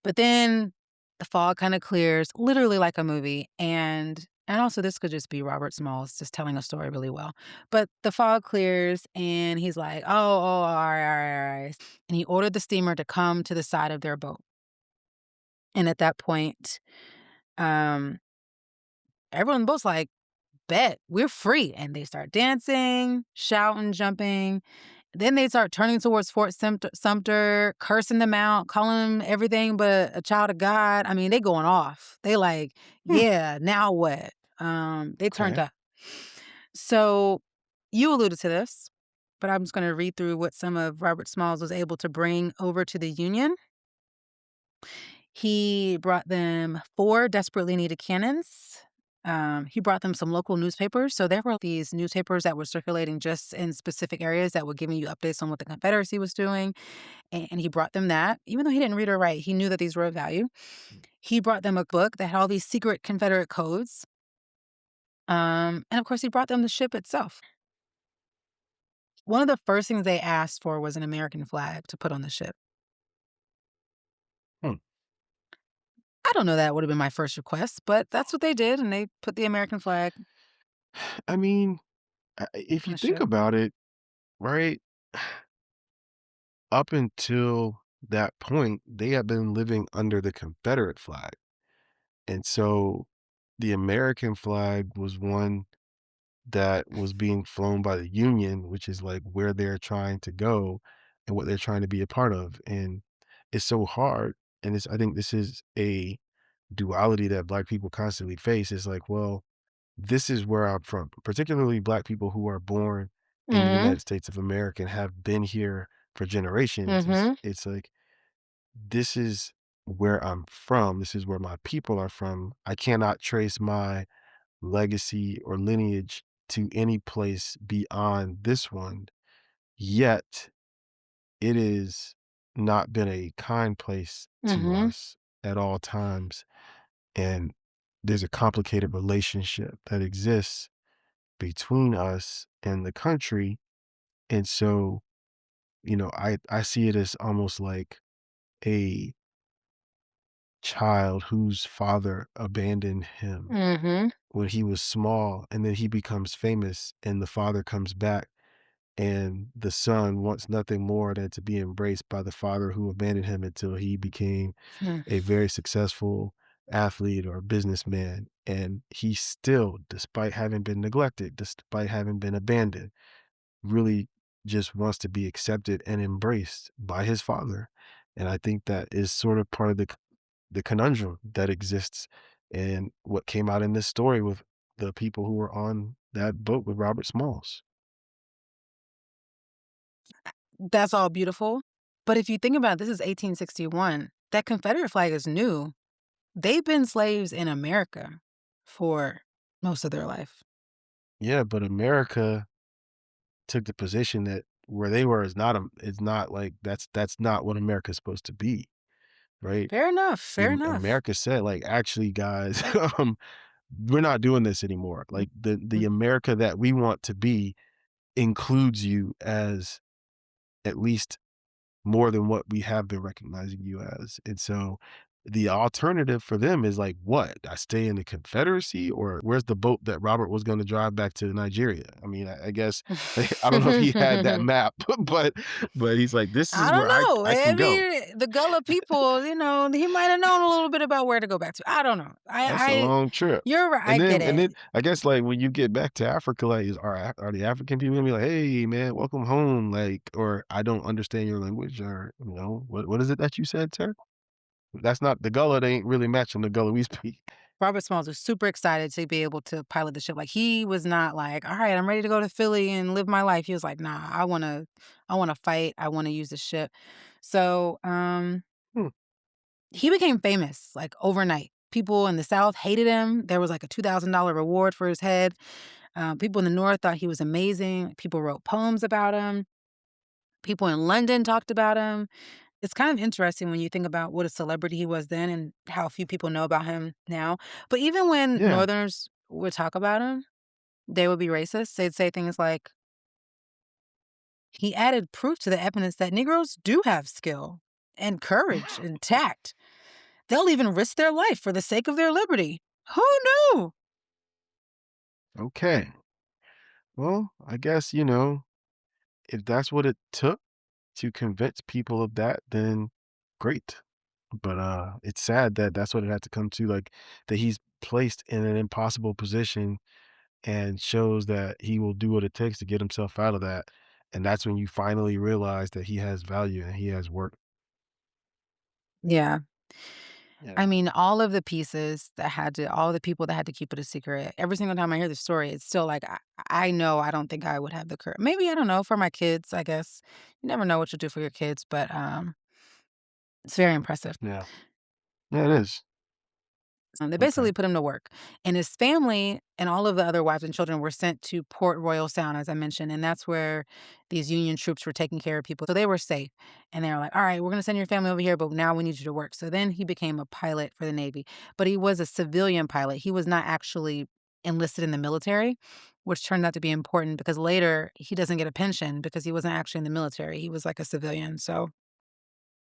But then the fog kind of clears, literally like a movie, and also this could just be Robert Smalls just telling a story really well. But the fog clears and he's like, "Oh, all right, all right." And he ordered the steamer to come to the side of their boat. And at that point, um, everyone in the boat's like, "Bet, we're free." And they start dancing, shouting, jumping. Then they start turning towards Fort Sumter, cursing them out, calling them everything but a child of God. I mean, they going off. They like, Hmm, yeah, now what? They turned okay. up. So you alluded to this, but I'm just going to read through what some of Robert Smalls was able to bring over to the Union. He brought them 4 desperately needed cannons. He brought them some local newspapers. So there were these newspapers that were circulating just in specific areas that were giving you updates on what the Confederacy was doing. And he brought them that. Even though he didn't read or write, he knew that these were of value. He brought them a book that had all these secret Confederate codes. And of course, he brought them the ship itself. One of the first things they asked for was an American flag to put on the ship. Hmm. I don't know that would have been my first request, but that's what they did, and they put the American flag I mean, if on you the think ship. about it, right, up until that point, they had been living under the Confederate flag. And so the American flag was one that was being flown by the Union, which is like where they're trying to go and what they're trying to be a part of. And it's so hard. And I think this is a duality that Black people constantly face. It's like, well, this is where I'm from, particularly Black people who are born in the Mhm. United States of America and have been here for generations. Mhm. It's like, this is where I'm from. This is where my people are from. I cannot trace my legacy or lineage to any place beyond this one. Yet it is not been a kind place to Mhm. us at all times. And there's a complicated relationship that exists between us and the country. And so, I see it as almost like a child whose father abandoned him Mhm. when he was small, and then he becomes famous and the father comes back, and the son wants nothing more than to be embraced by the father who abandoned him until he became Hmm. a very successful athlete or businessman. And he still, despite having been neglected, despite having been abandoned, really just wants to be accepted and embraced by his father. And I think that is sort of part of the conundrum that exists and what came out in this story with the people who were on that boat with Robert Smalls. That's all beautiful. But if you think about it, this is 1861. That Confederate flag is new. They've been slaves in America for most of their life. Yeah, but America took the position that where they were is not like that's not what America's supposed to be, right? Fair enough. Fair enough. America said, like, actually, guys, we're not doing this anymore. Like the Mhm. America that we want to be includes you as at least more than what we have been recognizing you as. And so the alternative for them is like, what? I stay in the Confederacy, or where's the boat that Robert was going to drive back to Nigeria? I mean, I guess I don't know if he had that map, but he's like, this I is don't where I know. I I can go. mean, the Gullah people, he might have known a little bit about where to go back to. I don't know. That's a long trip. You're right. I And get then it. I guess like when you get back to Africa, like are the African people gonna be like, hey man, welcome home, like, or I don't understand your language, or what is it that you said, sir? That's not the Gullah. They ain't really matching the Gullah we speak. Robert Smalls was super excited to be able to pilot the ship. Like he was not like, all right, I'm ready to go to Philly and live my life. He was like, nah, I wanna fight. I wanna use the ship. So Hmm. he became famous like overnight. People in the South hated him. There was like a $2,000 reward for his head. People in the North thought he was amazing. People wrote poems about him. People in London talked about him. It's kind of interesting when you think about what a celebrity he was then and how few people know about him now. But even when Yeah. Northerners would talk about him, they would be racist. They'd say things like, he added proof to the evidence that Negroes do have skill and courage and tact. They'll even risk their life for the sake of their liberty. Who knew? Okay. Well, I guess, if that's what it took to convince people of that, then great. But it's sad that that's what it had to come to, like that he's placed in an impossible position and shows that he will do what it takes to get himself out of that. And that's when you finally realize that he has value and he has work. Yeah. I Yeah. mean, all the people that had to keep it a secret, every single time I hear the story, it's still like, I know I don't think I would have the courage. Maybe, I don't know, for my kids, I guess. You never know what you'll do for your kids, but it's very impressive. Yeah. Yeah, it is. They Okay. basically put him to work. And his family and all of the other wives and children were sent to Port Royal Sound, as I mentioned. And that's where these Union troops were taking care of people. So they were safe. And they were like, all right, we're going to send your family over here, but now we need you to work. So then he became a pilot for the Navy. But he was a civilian pilot. He was not actually enlisted in the military, which turned out to be important because later he doesn't get a pension because he wasn't actually in the military. He was like a civilian. So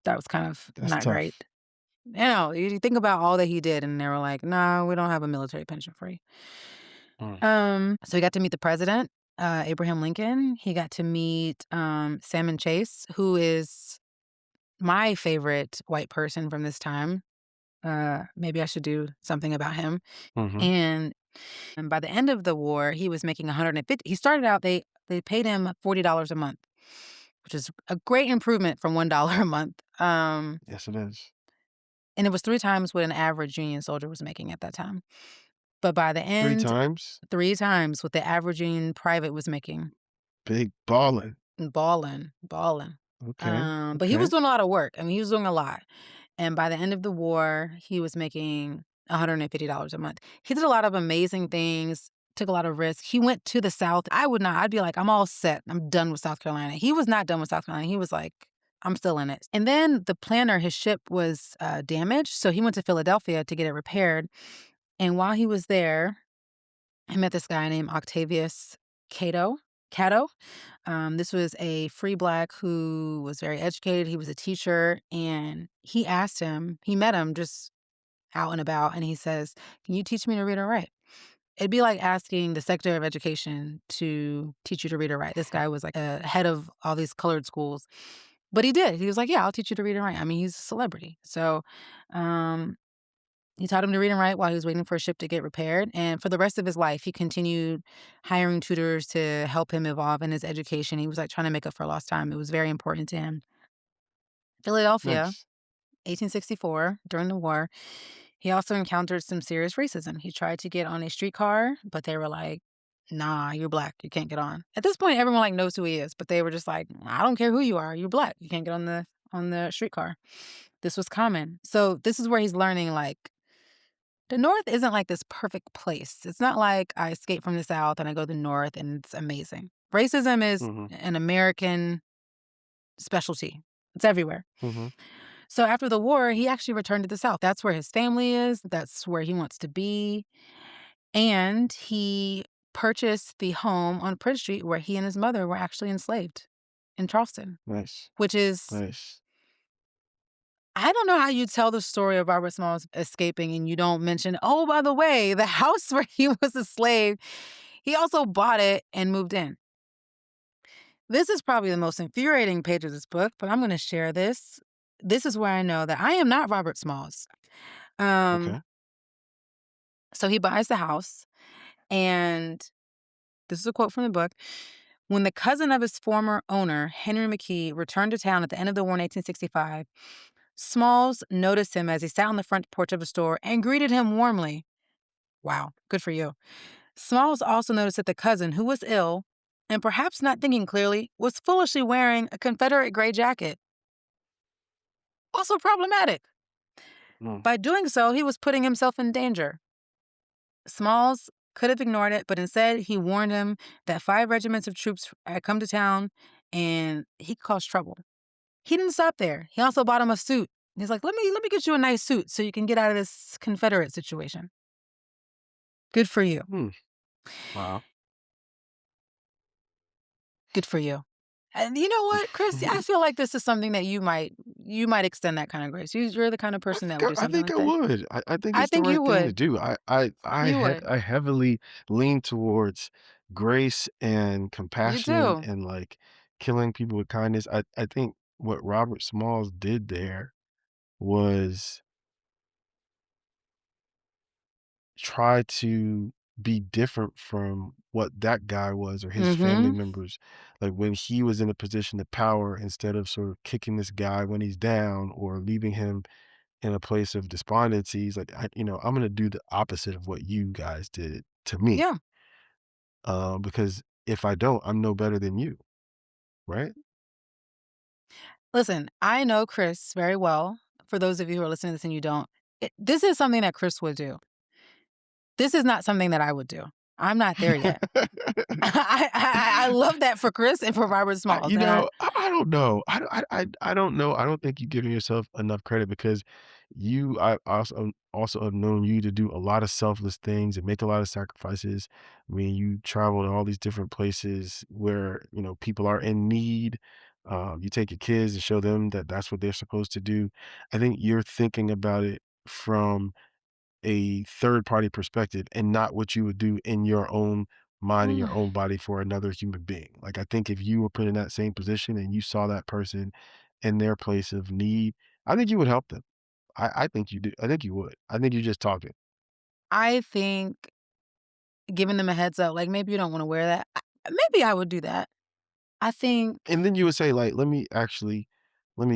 that was kind of That's not great. tough. You think about all that he did, and they were like, "No, we don't have a military pension for you." Mm. So he got to meet the president, Abraham Lincoln. He got to meet Salmon Chase, who is my favorite white person from this time. Maybe I should do something about him. Mhm. And, by the end of the war, he was making 150. He started out they paid him $40 a month, which is a great improvement from $1 a month. Yes, it is. And it was 3 times what an average Union soldier was making at that time. But by the 3 end, times? 3 times what the average Union private was making. Big ballin'. Ballin', ballin'. Okay. But he was Okay. doing a lot of work. I mean, he was doing a lot. And by the end of the war, he was making $150 a month. He did a lot of amazing things, took a lot of risks. He went to the South. I would not. I'd be like, I'm all set. I'm done with South Carolina. He was not done with South Carolina. He was like, I'm still in it. And then the planner, his ship was damaged. So he went to Philadelphia to get it repaired. And while he was there, I met this guy named Octavius Cato. Cato. This was a free Black who was very educated. He was a teacher, and he met him just out and about, and he says, "Can you teach me to read and write?" It'd be like asking the Secretary of Education to teach you to read or write. This guy was like a head of all these colored schools, but he did. He was like, "Yeah, I'll teach you to read and write." I mean, he's a celebrity, so um, he taught him to read and write while he was waiting for a ship to get repaired. And for the rest of his life, he continued hiring tutors to help him evolve in his education. He was like trying to make up for lost time. It was very important to him. Philadelphia, Nice. 1864, during the war, he also encountered some serious racism. He tried to get on a streetcar, but they were like, nah, you're Black. You can't get on. At this point, everyone like knows who he is, but they were just like, I don't care who you are. You're Black. You can't get on the streetcar. This was common. So this is where he's learning like the North isn't like this perfect place. It's not like I escape from the South and I go to the North and it's amazing. Racism is Mhm. an American specialty. It's everywhere. Mhm. So after the war, he actually returned to the South. That's where his family is. That's where he wants to be. And he purchased the home on Prince Street where he and his mother were actually enslaved in Charleston, Nice. which is, Nice. I don't know how you tell the story of Robert Smalls escaping and you don't mention, oh, by the way, the house where he was a slave, he also bought it and moved in. This is probably the most infuriating page of this book, but I'm going to share this. This is where I know that I am not Robert Smalls. Okay. Um, so he buys the house, and this is a quote from the book. When the cousin of his former owner, Henry McKee, returned to town at the end of the war in 1865, Smalls noticed him as he sat on the front porch of a store and greeted him warmly. Wow, good for you. Smalls also noticed that the cousin, who was ill, and perhaps not thinking clearly, was foolishly wearing a Confederate gray jacket. Also problematic. Mm. By doing so, he was putting himself in danger. Smalls could have ignored it, but instead he warned him that 5 regiments of troops had come to town and he could cause trouble. He didn't stop there. He also bought him a suit. He's like, let me get you a nice suit so you can get out of this Confederate situation. Good for you. Hmm. Wow. Good for you. And you know what, Chris? I feel like this is something that you might extend that kind of grace. You're the kind of person that would do I something think like I that. would. I think I it's the think you right thing to would. do. You would. I heavily lean towards grace and You compassion do. and like killing people with kindness. I think what Robert Smalls did there was try to be different from what that guy was or his family Mm-hmm. members. Like when he was in a position of power, instead of sort of kicking this guy when he's down or leaving him in a place of despondency, he's like, I'm going to do the opposite of what you guys did to me. Yeah. Because if I don't, I'm no better than you. Right. Listen, I know Chris very well. For those of you who are listening to this and you don't, this is something that Chris would do. This is not something that I would do. I'm not there yet. I love that for Chris and for Robert Smalls. And I don't know. I don't know. I don't think you're giving yourself enough credit because I also have known you to do a lot of selfless things and make a lot of sacrifices. I mean, you travel to all these different places where, people are in need. You take your kids and show them that that's what they're supposed to do. I think you're thinking about it from a third party perspective and not what you would do in your own mind and your own body for another human being. Like I think if you were put in that same position and you saw that person in their place of need, I think you would help them. I think you do. I think you would. I think you're just talking. I think giving them a heads up, like maybe you don't want to wear that. Maybe I would do that. I think And then you would say, like, let me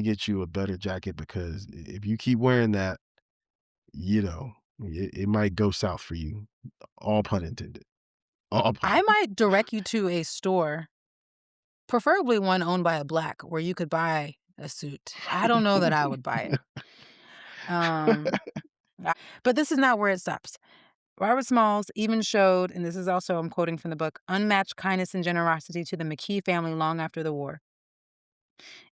get you a better jacket because if you keep wearing that, it might go south for you. All pun intended. All pun. I might direct you to a store, preferably one owned by a Black, where you could buy a suit. I don't know that I would buy it. Um, but this is not where it stops. Robert Smalls even showed, and this is also, I'm quoting from the book, unmatched kindness and generosity to the McKee family long after the war.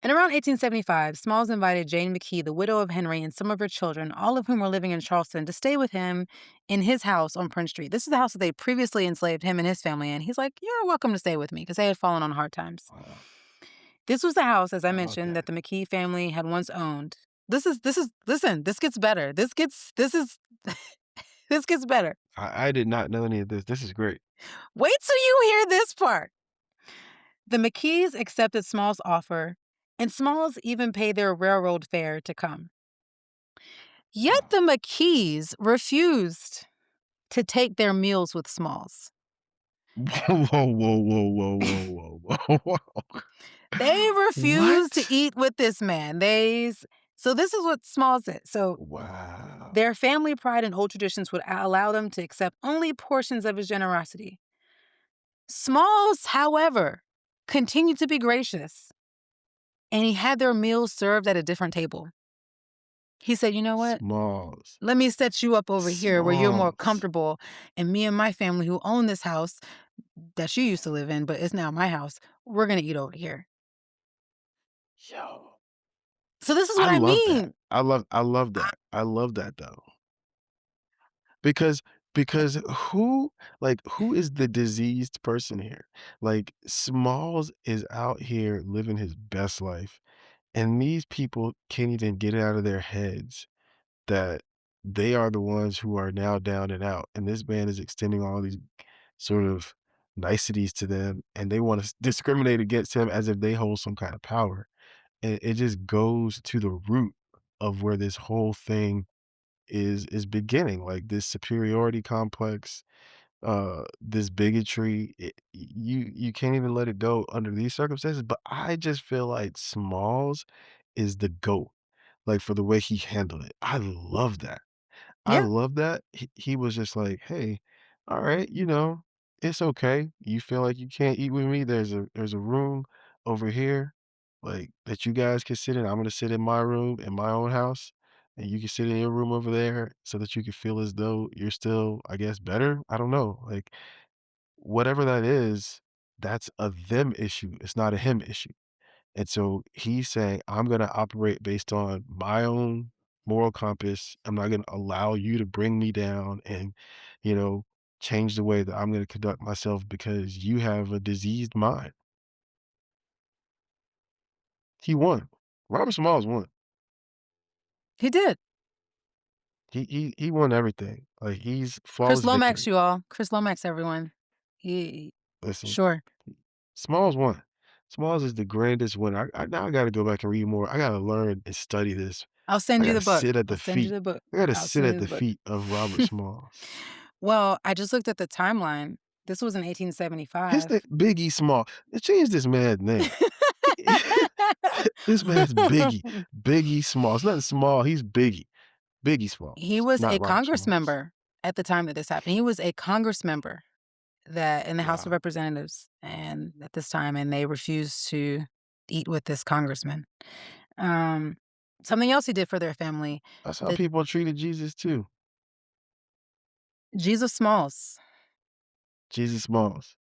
In around 1875, Smalls invited Jane McKee, the widow of Henry, and some of her children, all of whom were living in Charleston, to stay with him in his house on Prince Street. This is the house that they previously enslaved him and his family in. He's like, you're welcome to stay with me because they had fallen on hard times. Wow. This was the house, as I mentioned, Okay. that the McKee family had once owned. Listen, this gets better. This gets better. I did not know any of this. This is great. Wait till you hear this part. The McKees accepted Smalls' offer, and Smalls even paid their railroad fare to come. Yet Wow. the McKees refused to take their meals with Smalls. Whoa, whoa, whoa, whoa, whoa, whoa, whoa, whoa. They refused to What? eat with this man. So this is what Smalls did. So Wow. their family pride and old traditions would allow them to accept only portions of his generosity. Smalls, however, continued to be gracious, and he had their meals served at a different table. He said, you know what? Smalls. Let me set you up over here where you're more Smalls. comfortable. And me and my family who own this house that she used to live in, but it's now my house, we're going to eat over here. Yo. So this is I what I love that. mean. I love that. I love that though. Because who is the diseased person here? Like Smalls is out here living his best life, and these people can't even get it out of their heads that they are the ones who are now down and out, and this man is extending all these sort of niceties to them, and they want to discriminate against him as if they hold some kind of power. And it just goes to the root of where this whole thing is beginning, like this superiority complex, this bigotry. You can't even let it go under these circumstances. But I just feel like Smalls is the GOAT, like for the way he handled it. I love that. I Yeah. love that. He was just like, "Hey, all right, it's okay. You feel like you can't eat with me. There's a room over here, like that you guys can sit in. I'm gonna sit in my room in my own house, and you can sit in your room over there so that you can feel as though you're still, I guess, better. I don't know. Like whatever that is, that's a them issue. It's not a him issue. And so he's saying, I'm going to operate based on my own moral compass. I'm not going to allow you to bring me down and, you know, change the way that I'm going to conduct myself because you have a diseased mind. He won. Robert Smalls won. He did. He won everything. Like he's Chris flawless Lomax, victory. you all. Chris Lomax, everyone. He Listen, sure. Smalls won. Smalls is the grandest winner. I now I gotta go back and read more. I gotta learn and study this. I'll send I you gotta the book. sit at I'll the send you feet. the book. I gotta I'll sit send at you the the book. feet of Robert Smalls. Well, I just looked at the timeline. This was in His 1875. name Biggie Small. They changed this man's name. He this man's Biggie. Biggie Small. It's nothing small. He's Biggie. Biggie He Smalls, was a not Robert Congress Smalls. member at the time that this happened. He was a Congress member that in the House of Wow. Representatives and at this time, and they refused to eat with this congressman. Um, something else he did for their family, That's how the people treated Jesus too. Jesus Smalls. Jesus Smalls.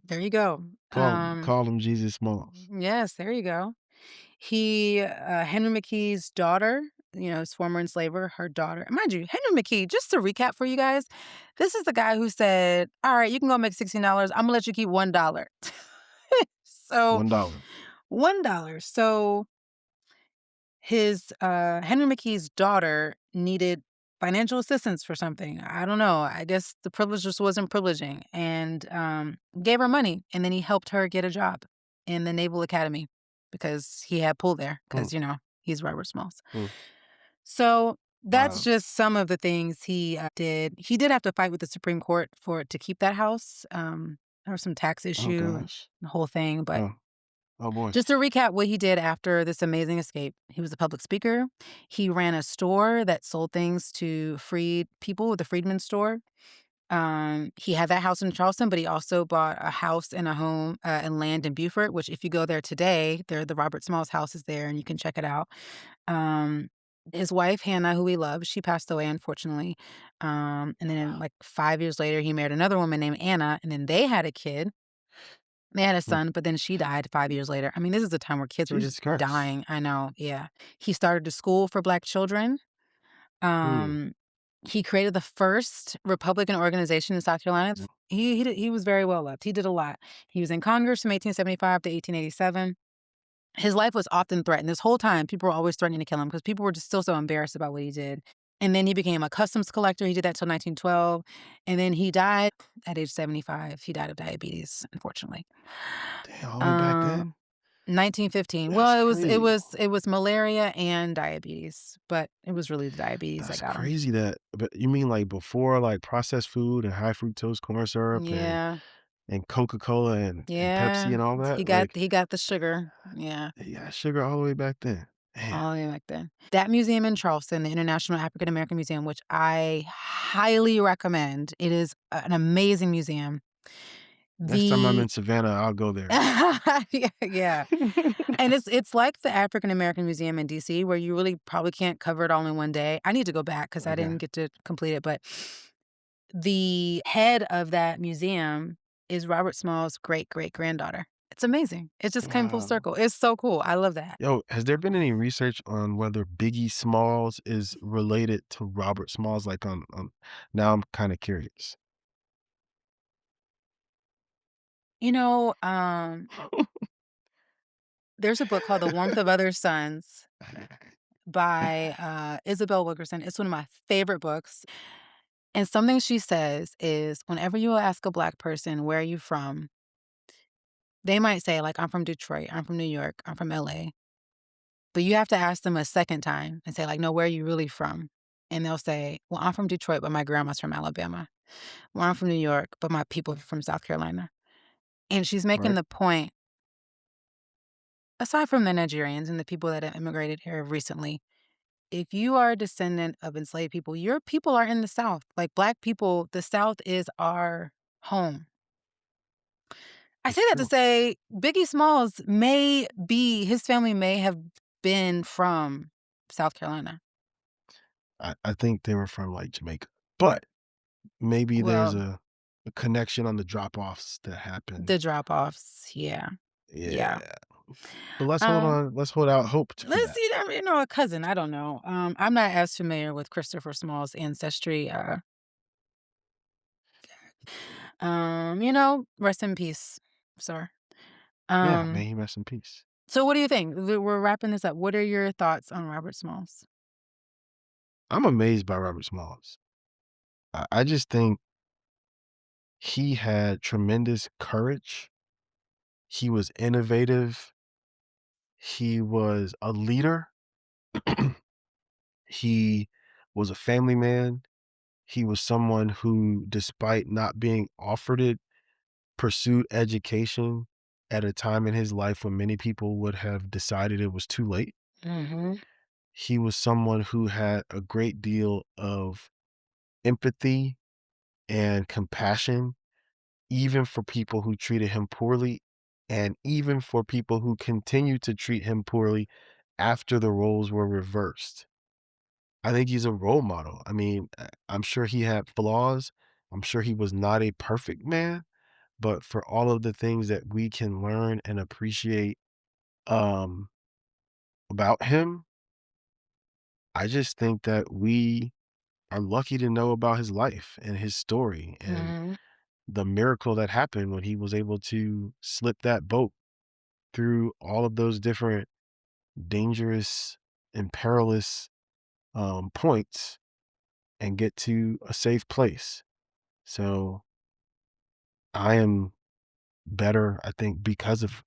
There you go. Call him Jesus Smalls. Yes, there you go. He, Henry McKee's daughter, his former enslaver, her daughter. Mind you, Henry McKee, just to recap for you guys, this is the guy who said, "All right, you can go make $16. I'm gonna let you keep $1." So $1. $1. So his Henry McKee's daughter needed financial assistance for something. I don't know. I guess the privilege just wasn't privileging, and gave her money, and then he helped her get a job in the Naval Academy because he had pull there Mm, because he's Robert Smalls. mm. So that's Wow. just some of the things he did. He did have to fight with the Supreme Court for it to keep that house. There was some tax Oh issue and gosh. the whole thing, but Oh, oh boy. just to recap what he did after this amazing escape, he was a public speaker. He ran a store that sold things to freed people, the Freedmen's Store. He had that house in Charleston, but he also bought a house and a home and land in Beaufort, which if you go there today, the Robert Smalls house is there and you can check it out. Um, his wife, Hannah, who he loved, she passed away, unfortunately. And then like 5 years later, he married another woman named Anna, and then they had a kid. They had a Mm. son, but then she died 5 years later. I mean, this is a time where kids were Jesus just Christ. dying. I know, yeah. He started a school for Black children. Mm. Um, he created the first Republican organization in South Carolina. He was very well loved. He did a lot. He was in Congress from 1875 to 1887. His life was often threatened. This whole time, people were always threatening to kill him because people were just still so embarrassed about what he did. And then he became a customs collector. He did that till 1912. And then he died at age 75. He died of diabetes, unfortunately. Damn, all the way back then? Um, 1915. That's Well, it was it crazy. was it was malaria and diabetes, but it was really the diabetes that That's got him. crazy that but you mean like before like processed food and high fructose corn syrup Yeah. and Coca-Cola and Pepsi Yeah. and all He that? got Like he got the sugar. Yeah. he got sugar all the way back then. Man, All the way back then. That museum in Charleston, the International African American Museum, which I highly recommend. It is an amazing museum. next time I'm The in Savannah, I'll go there. Yeah, yeah. And it's like the African American Museum in DC where you really probably can't cover it all in one day. I need to go back because I Okay. didn't get to complete it, but the head of that museum is Robert Small's great-great-granddaughter. It's amazing. It just came full Wow. circle. It's so cool. I love that. Yo, has there been any research on whether Biggie Smalls is related to Robert Smalls? Like on now I'm kind of curious. You know, there's a book called The Warmth of Other Suns by Isabel Wilkerson. It's one of my favorite books. And something she says is whenever you ask a Black person, where are you from? They might say, like, I'm from Detroit, I'm from New York, I'm from LA. But you have to ask them a second time and say, like, no, where are you really from? And they'll say, well, I'm from Detroit, but my grandma's from Alabama. Well, I'm from New York, but my people are from South Carolina. And she's making Right? the point, aside from the Nigerians and the people that have immigrated here recently, if you are a descendant of enslaved people, your people are in the South. Like Black people, the South is our home. I It's say that to true. say Biggie Smalls his family may have been from South Carolina. I think they were from like Jamaica, but maybe there's Well, a connection on the drop offs that the happened. drop offs, yeah. Yeah. Yeah. But let's hold Um, on. Let's hold out hope for let's that. see, a cousin. I don't know. I'm not as familiar with Christopher Small's ancestry. Rest in peace, sir. Yeah, may Um, he rest in peace. so what do you think? We're wrapping this up. What are your thoughts on Robert Smalls? I'm amazed by Robert Smalls. I just think he had tremendous courage. He was innovative. He was a leader. He was a family man. He was someone who, despite not being offered it, pursued education at a time in his life when many people would have decided it was too late. Mhm. He was someone who had a great deal of empathy and compassion, even for people who treated him poorly, and even for people who continued to treat him poorly after the roles were reversed. I think he's a role model. I mean, I'm sure he had flaws. I'm sure he was not a perfect man, but for all of the things that we can learn and appreciate um, about him, I just think that we are lucky to know about his life and his story and Mhm. the miracle that happened when he was able to slip that boat through all of those different dangerous and perilous points and get to a safe place. So I am better, I think, because of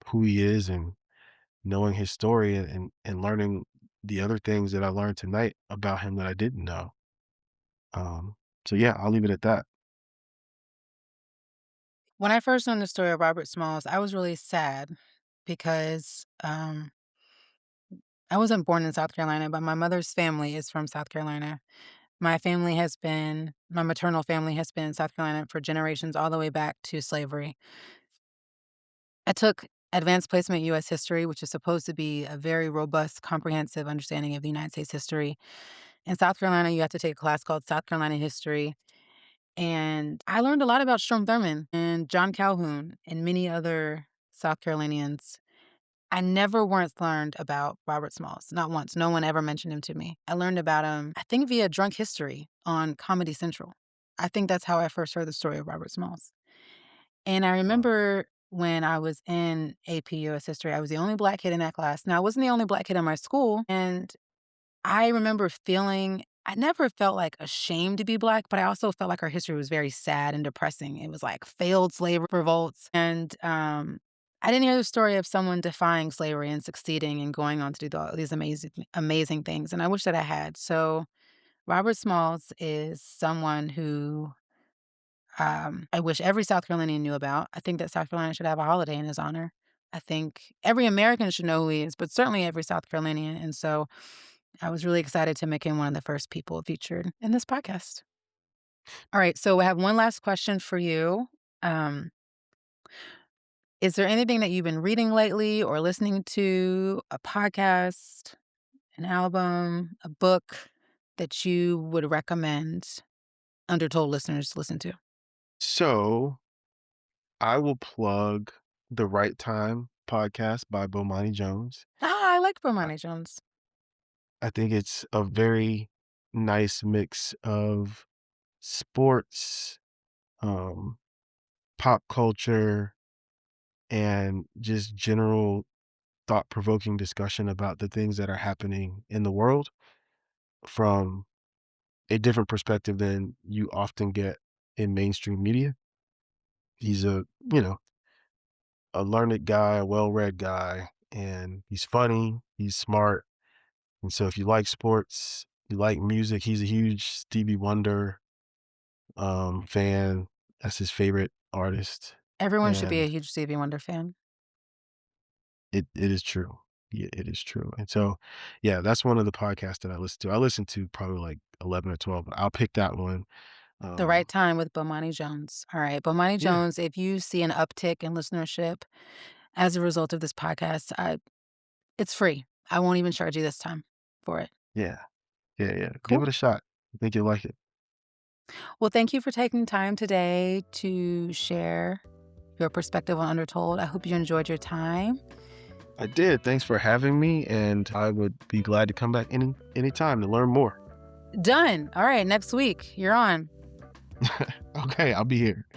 who he is and knowing his story and learning the other things that I learned tonight about him that I didn't know. Um, so yeah, I'll leave it at that. When I first learned the story of Robert Smalls, I was really sad because I wasn't born in South Carolina, but my mother's family is from South Carolina. My maternal family has been in South Carolina for generations, all the way back to slavery. I took advanced placement US history, which is supposed to be a very robust, comprehensive understanding of the United States history. In South Carolina, you have to take a class called South Carolina History. And I learned a lot about Strom Thurmond and John Calhoun and many other South Carolinians. I never once learned about Robert Smalls, not once. No one ever mentioned him to me. I learned about him, I think, via Drunk History on Comedy Central. I think that's how I first heard the story of Robert Smalls. And I Wow. remember when I was in AP US History, I was the only Black kid in that class. Now, I wasn't the only Black kid in my school, and I remember feeling I never felt, like, ashamed to be Black, but I also felt like our history was very sad and depressing. It was, like, failed slave revolts, and, I didn't hear the story of someone defying slavery and succeeding and going on to do all these amazing things, and I wish that I had. So, Robert Smalls is someone who, I wish every South Carolinian knew about. I think that South Carolina should have a holiday in his honor. I think every American should know who he is, but certainly every South Carolinian, and so I was really excited to make him one of the first people featured in this podcast. All right, so I have one last question for you. Um, is there anything that you've been reading lately or listening to, a podcast, an album, a book that you would recommend Undertold listeners to listen to? So I will plug the Right Time podcast by Bomani Jones. Ah, I like I, Bomani Jones. I think it's a very nice mix of sports, um, pop culture, and just general thought provoking discussion about the things that are happening in the world from a different perspective than you often get in mainstream media. He's you know, a learned guy, a well-read guy, and he's funny, he's smart. And so if you like sports, you like music, he's a huge Stevie Wonder fan. That's his favorite artist. Everyone should be a And huge Stevie Wonder fan. it is true. Yeah, it is true. And so, yeah, that's one of the podcasts that I listen to. I listen to probably like 11 or 12, but I'll pick that one. The Right Um, Time with Bomani Jones. All right, Bomani yeah, Jones, if you see an uptick in listenership as a result of this podcast, it's free. I won't even charge you this time for it. yeah, yeah. Give Cool. it a shot. I think you'll like it. Well, thank you for taking time today to share your perspective on Undertold. I hope you enjoyed your time. I did. Thanks for having me, and I would be glad to come back anytime to learn more. Done. All right, next week. You're on. Okay, I'll be here.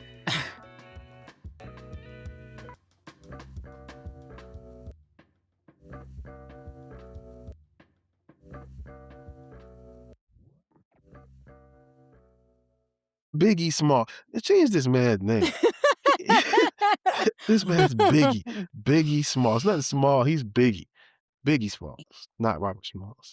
Biggie Small. Change this man's name. This man's Biggie. Biggie Smalls. It's not Small. He's Biggie. Biggie Smalls, not Robert Smalls.